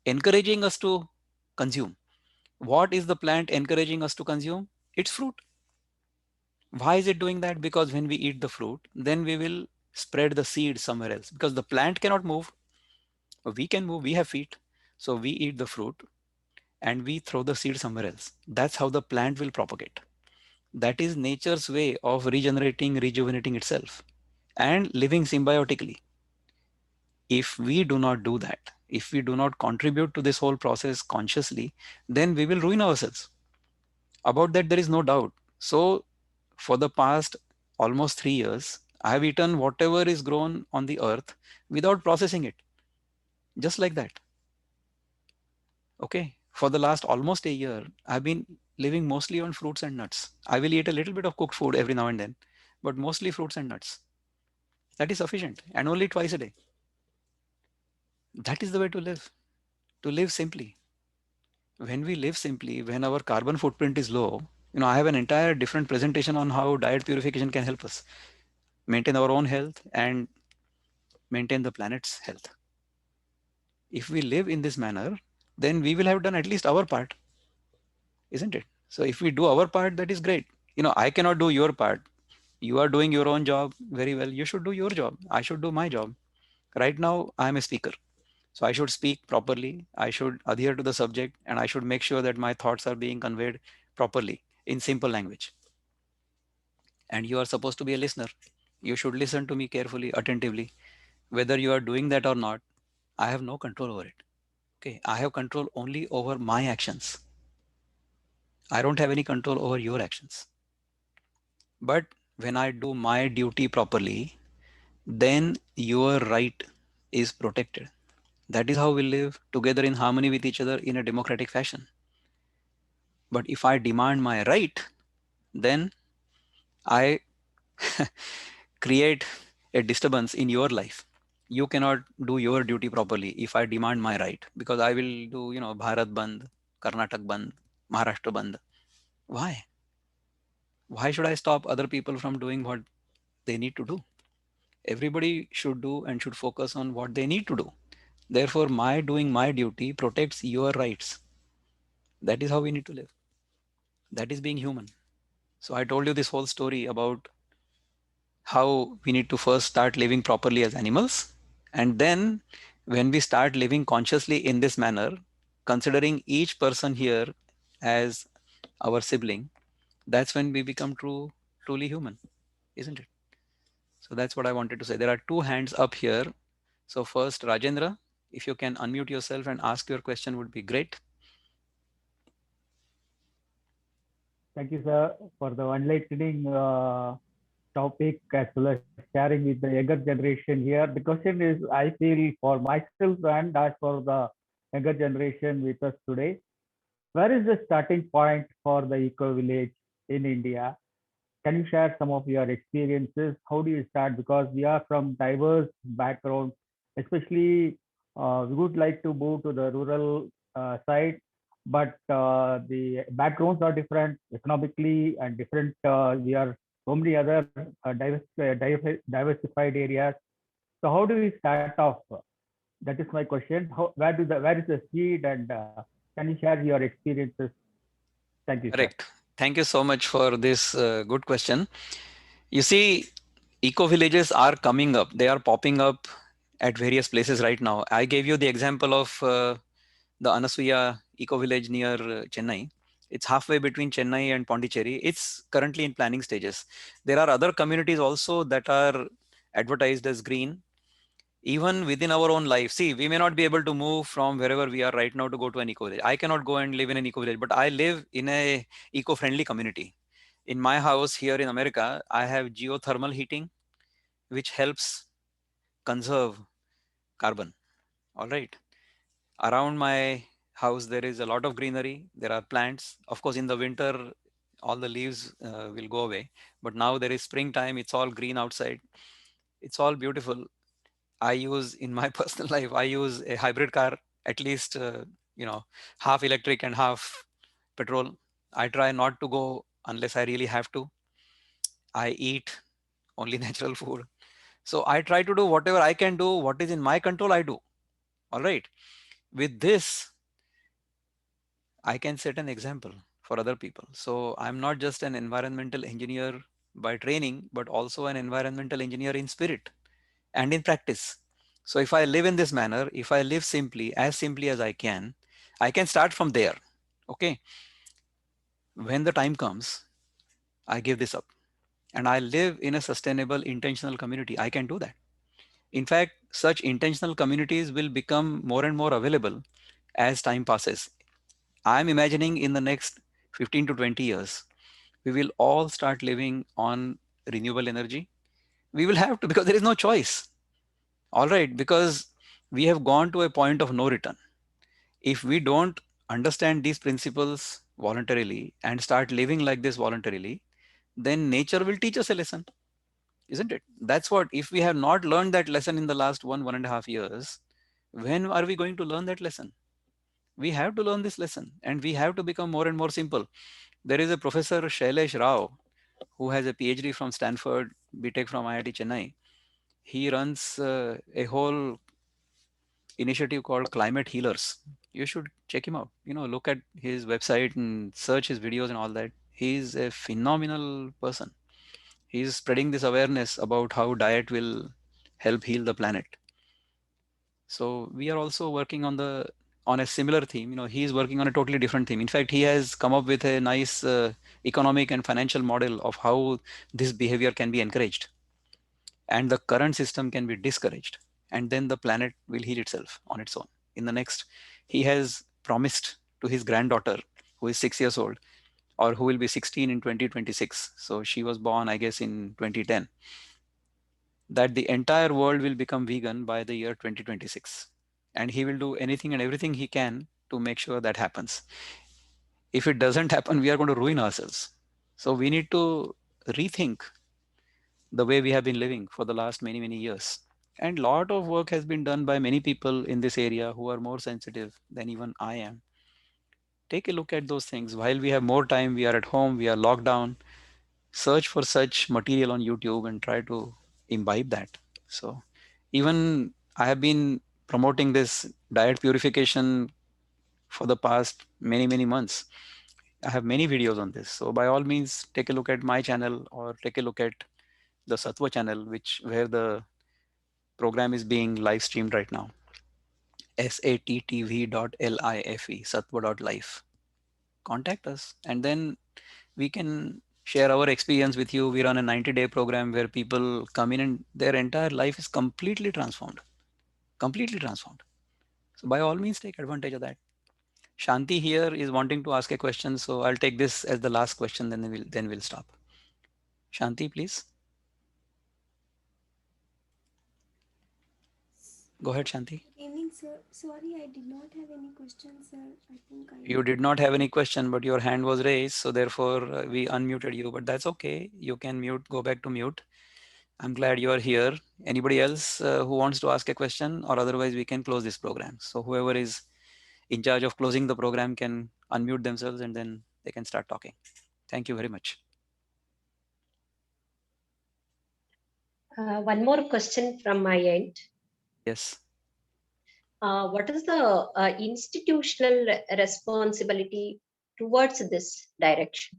encouraging us to consume. What is the plant encouraging us to consume? It's fruit. Why is it doing that? Because when we eat the fruit, then we will spread the seed somewhere else, because the plant cannot move. We can move, we have feet. So we eat the fruit and we throw the seed somewhere else. That's how the plant will propagate. That is nature's way of regenerating, rejuvenating itself and living symbiotically. If we do not do that, if we do not contribute to this whole process consciously, then we will ruin ourselves. About that, there is no doubt. So for the past almost 3 years, I have eaten whatever is grown on the earth without processing it, just like that. Okay. For the last almost a year, I've been living mostly on fruits and nuts. I will eat a little bit of cooked food every now and then, but mostly fruits and nuts. That is sufficient, and only twice a day. That is the way to live simply. When we live simply, when our carbon footprint is low, I have an entire different presentation on how diet purification can help us maintain our own health and maintain the planet's health. If we live in this manner, then we will have done at least our part, isn't it? So if we do our part, that is great. I cannot do your part. You are doing your own job very well. You should do your job. I should do my job. Right now, I am a speaker. So I should speak properly. I should adhere to the subject, and I should make sure that my thoughts are being conveyed properly in simple language. And you are supposed to be a listener. You should listen to me carefully, attentively. Whether you are doing that or not, I have no control over it. Okay. I have control only over my actions. I don't have any control over your actions. But when I do my duty properly, then your right is protected. That is how we live together in harmony with each other in a democratic fashion. But if I demand my right, then I create a disturbance in your life. You cannot do your duty properly if I demand my right, because I will do, Bharat Bandh, Karnataka Bandh, Maharashtra Bandh. Why? Why should I stop other people from doing what they need to do? Everybody should do and should focus on what they need to do. Therefore, my doing my duty protects your rights. That is how we need to live. That is being human. So I told you this whole story about how we need to first start living properly as animals. And then when we start living consciously in this manner, considering each person here as our sibling, that's when we become truly human, isn't it? So that's what I wanted to say. There are two hands up here. So first, Rajendra, if you can unmute yourself and ask your question would be great. Thank you, sir, for the enlightening topic as well as sharing with the younger generation here. The question is, I feel for myself and as for the younger generation with us today, where is the starting point for the eco village in India? Can you share some of your experiences? How do you start? Because we are from diverse backgrounds, especially we would like to move to the rural side, but the backgrounds are different economically and different. We are so many other diversified areas. So how do we start off? That is my question. Where is the seed, and can you share your experiences? Thank you, sir. Correct. Thank you so much for this good question. You see, eco villages are coming up. They are popping up at various places right now. I gave you the example of the Anasuya eco village near Chennai. It's halfway between Chennai and Pondicherry. It's currently in planning stages. There are other communities also that are advertised as green. Even within our own life, see, we may not be able to move from wherever we are right now to go to an eco village. I cannot go and live in an eco village, but I live in a eco-friendly community. In my house here in America, I have geothermal heating, which helps conserve carbon. All right. Around my house, there is a lot of greenery. There are plants. Of course, in the winter, all the leaves will go away. But now there is springtime. It's all green outside. It's all beautiful. I use in my personal life, I use a hybrid car, at least, half electric and half petrol. I try not to go unless I really have to. I eat only natural food. So I try to do whatever I can do, what is in my control, I do. All right. With this, I can set an example for other people. So I'm not just an environmental engineer by training, but also an environmental engineer in spirit and in practice. So if I live in this manner, if I live simply as I can start from there. Okay. When the time comes, I give this up and I live in a sustainable, intentional community. I can do that. In fact, such intentional communities will become more and more available as time passes. I'm imagining in the next 15 to 20 years, we will all start living on renewable energy. We will have to because there is no choice. All right, because we have gone to a point of no return. If we don't understand these principles voluntarily and start living like this voluntarily, then nature will teach us a lesson, isn't it? That's what, if we have not learned that lesson in the last 1.5 years, when are we going to learn that lesson? We have to learn this lesson and we have to become more and more simple. There is a professor, Shailesh Rao, who has a PhD from Stanford, BTech from IIT Chennai. He runs a whole initiative called Climate Healers. You should check him out. Look at his website and search his videos and all that. He's a phenomenal person. He's spreading this awareness about how diet will help heal the planet. So we are also working on a similar theme. He's working on a totally different theme. In fact, he has come up with a nice economic and financial model of how this behavior can be encouraged and the current system can be discouraged, and then the planet will heal itself on its own. In the next, he has promised to his granddaughter, who is 6 years old, or who will be 16 in 2026. So she was born, I guess, in 2010, that the entire world will become vegan by the year 2026. And he will do anything and everything he can to make sure that happens. If it doesn't happen, we are going to ruin ourselves. So we need to rethink the way we have been living for the last many, many years. And a lot of work has been done by many people in this area who are more sensitive than even I am. Take a look at those things. While we have more time, we are at home, we are locked down, search for such material on YouTube and try to imbibe that. So even I have been promoting this diet purification for the past many, many months. I have many videos on this. So by all means, take a look at my channel or take a look at the Sattva channel, where the program is being live streamed right now. sattv.life, sattva.life. Contact us and then we can share our experience with you. We run a 90-day program where people come in and their entire life is completely transformed. Completely transformed. So by all means, take advantage of that. Shanti here is wanting to ask a question, so I'll take this as the last question, then we'll stop. Shanti, please. Go ahead, Shanti. Good evening, sir. Sorry, I did not have any questions, sir. I think I. You did not have any question, but your hand was raised, so therefore we unmuted you. But that's okay. You can mute, go back to mute. I'm glad you are here. Anybody else who wants to ask a question, or otherwise we can close this program. So whoever is in charge of closing the program can unmute themselves and then they can start talking. Thank you very much. One more question from my end. Yes. What is the institutional responsibility towards this direction?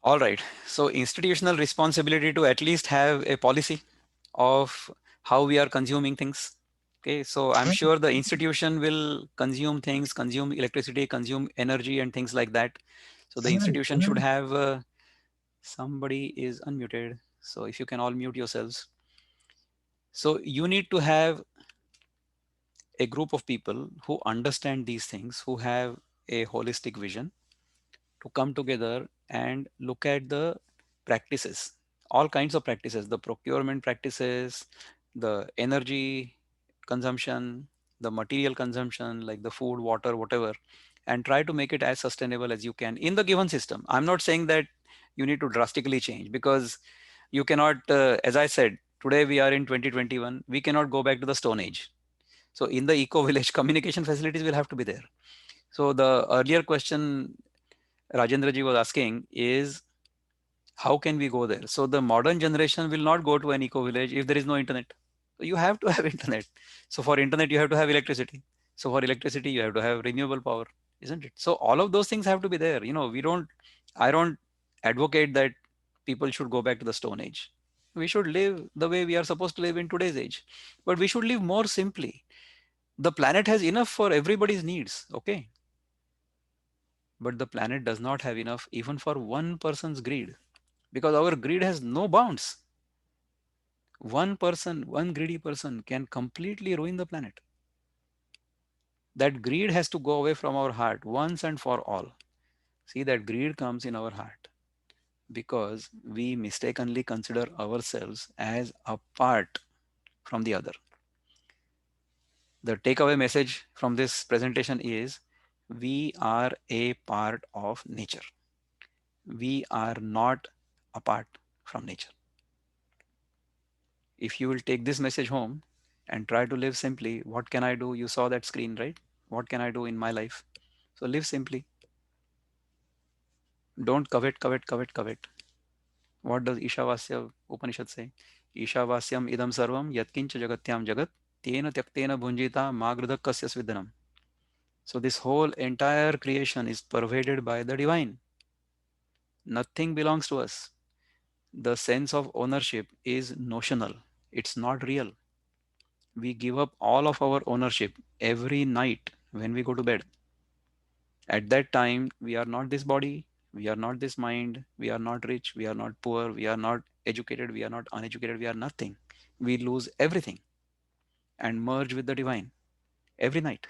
All right. So institutional responsibility to at least have a policy of how we are consuming things. Okay, so I'm sure the institution will consume things, consume electricity, consume energy, and things like that. So the institution should have. Somebody is unmuted. So if you can all mute yourselves. So you need to have a group of people who understand these things, who have a holistic vision, to come together and look at the practices, all kinds of practices, the procurement practices, the energy consumption, the material consumption, like the food, water, whatever, and try to make it as sustainable as you can in the given system. I'm not saying that you need to drastically change, because you cannot, as I said, today we are in 2021, we cannot go back to the Stone Age. So in the eco village, communication facilities will have to be there. So the earlier question Rajendra ji was asking is, how can we go there? So the modern generation will not go to an eco village if there is no internet. So you have to have internet. So for internet, you have to have electricity. So for electricity, you have to have renewable power, isn't it? So all of those things have to be there. You know, I don't advocate that people should go back to the Stone Age. We should live the way we are supposed to live in today's age, but we should live more simply. The planet has enough for everybody's needs. Okay. But the planet does not have enough even for one person's greed, because our greed has no bounds. One person, one greedy person can completely ruin the planet. That greed has to go away from our heart once and for all. See, that greed comes in our heart because we mistakenly consider ourselves as apart from the other. The takeaway message from this presentation is, we are a part of nature. We are not apart from nature. If you will take this message home and try to live simply, what can I do? You saw that screen, right? What can I do in my life? So live simply. Don't covet, covet, covet, covet. What does Ishavasya Upanishad say? Ishavasyam idam sarvam yatkincha jagatyam jagat tena tyaktena bhunjita magradakasya svidanam. So this whole entire creation is pervaded by the divine. Nothing belongs to us. The sense of ownership is notional. It's not real. We give up all of our ownership every night when we go to bed. At that time, we are not this body, we are not this mind, we are not rich, we are not poor, we are not educated, we are not uneducated, we are nothing. We lose everything and merge with the divine every night.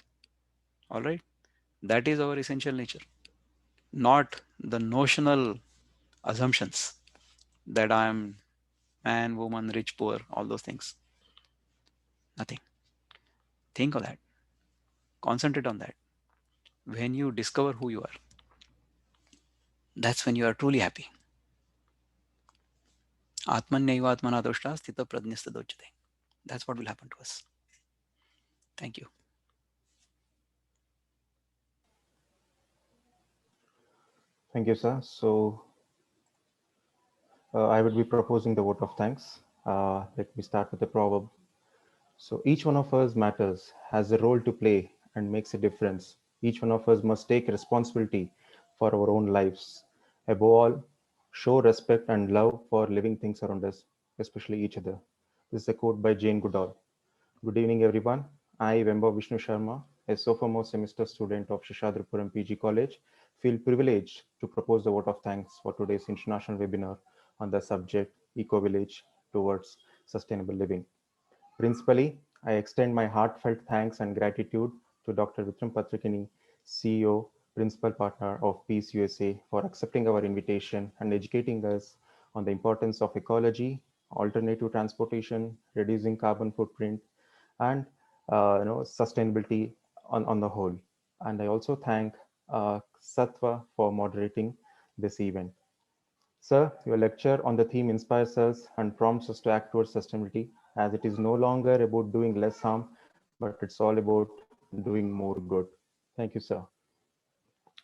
All right? That is our essential nature, not the notional assumptions that I am man, woman, rich, poor, all those things. Nothing. Think of that. Concentrate on that. When you discover who you are, that's when you are truly happy. Atmanyaiva atmana doshta sthita prajnasta dochyate. That's what will happen to us. Thank you. Thank you, sir. So I would be proposing the vote of thanks. Let me start with the proverb. So each one of us matters, has a role to play, and makes a difference. Each one of us must take responsibility for our own lives. Above all, show respect and love for living things around us, especially each other. This is a quote by Jane Goodall. Good evening, everyone. I, Vemba Vishnu Sharma, a sophomore semester student of Shishadrapuram PG College, feel privileged to propose the vote of thanks for today's international webinar on the subject Eco Village towards Sustainable Living. Principally, I extend my heartfelt thanks and gratitude to Dr. Vikram Patrikini, CEO, Principal Partner of Peace USA, for accepting our invitation and educating us on the importance of ecology, alternative transportation, reducing carbon footprint, and sustainability on the whole. And I also thank Sattva for moderating this event. Sir, your lecture on the theme inspires us and prompts us to act towards sustainability, as it is no longer about doing less harm, but it's all about doing more good. Thank you, sir.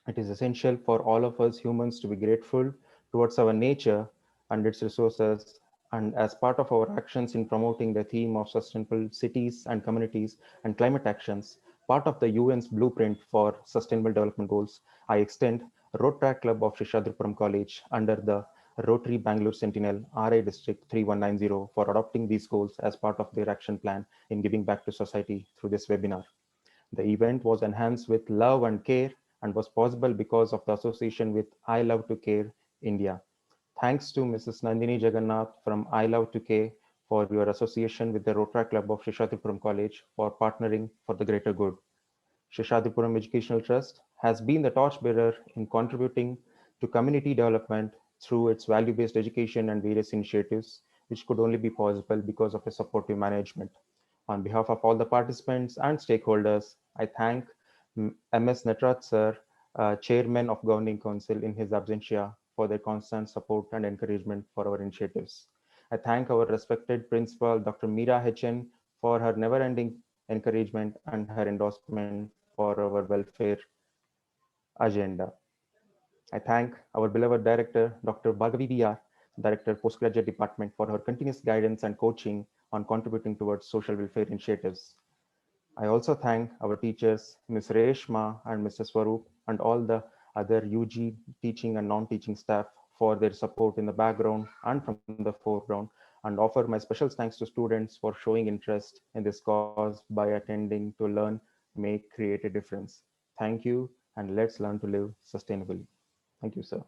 It is essential for all of us humans to be grateful towards our nature and its resources. And as part of our actions in promoting the theme of sustainable cities and communities and climate actions, part of the UN's blueprint for sustainable development goals, I extend Rotaract Club of Shishadripuram College under the Rotary Bangalore Sentinel RI District 3190 for adopting these goals as part of their action plan in giving back to society through this webinar. The event was enhanced with love and care and was possible because of the association with I Love to Care India. Thanks to Mrs. Nandini Jagannath from I Love to Care for your association with the Rotaract Club of Shishadipuram College for partnering for the greater good. Shishadipuram Educational Trust has been the torchbearer in contributing to community development through its value-based education and various initiatives, which could only be possible because of a supportive management. On behalf of all the participants and stakeholders, I thank MS Natraj sir, Chairman of Governing Council in his absentia, for their constant support and encouragement for our initiatives. I thank our respected principal, Dr. Meera HN, for her never-ending encouragement and her endorsement for our welfare agenda. I thank our beloved director, Dr. Bhargavi VR, Director, Postgraduate Department, for her continuous guidance and coaching on contributing towards social welfare initiatives. I also thank our teachers, Ms. Reshma and Mr. Swaroop, and all the other UG teaching and non-teaching staff for their support in the background and from the foreground, and offer my special thanks to students for showing interest in this cause by attending to learn, make, create a difference. Thank you, and let's learn to live sustainably. Thank you, sir.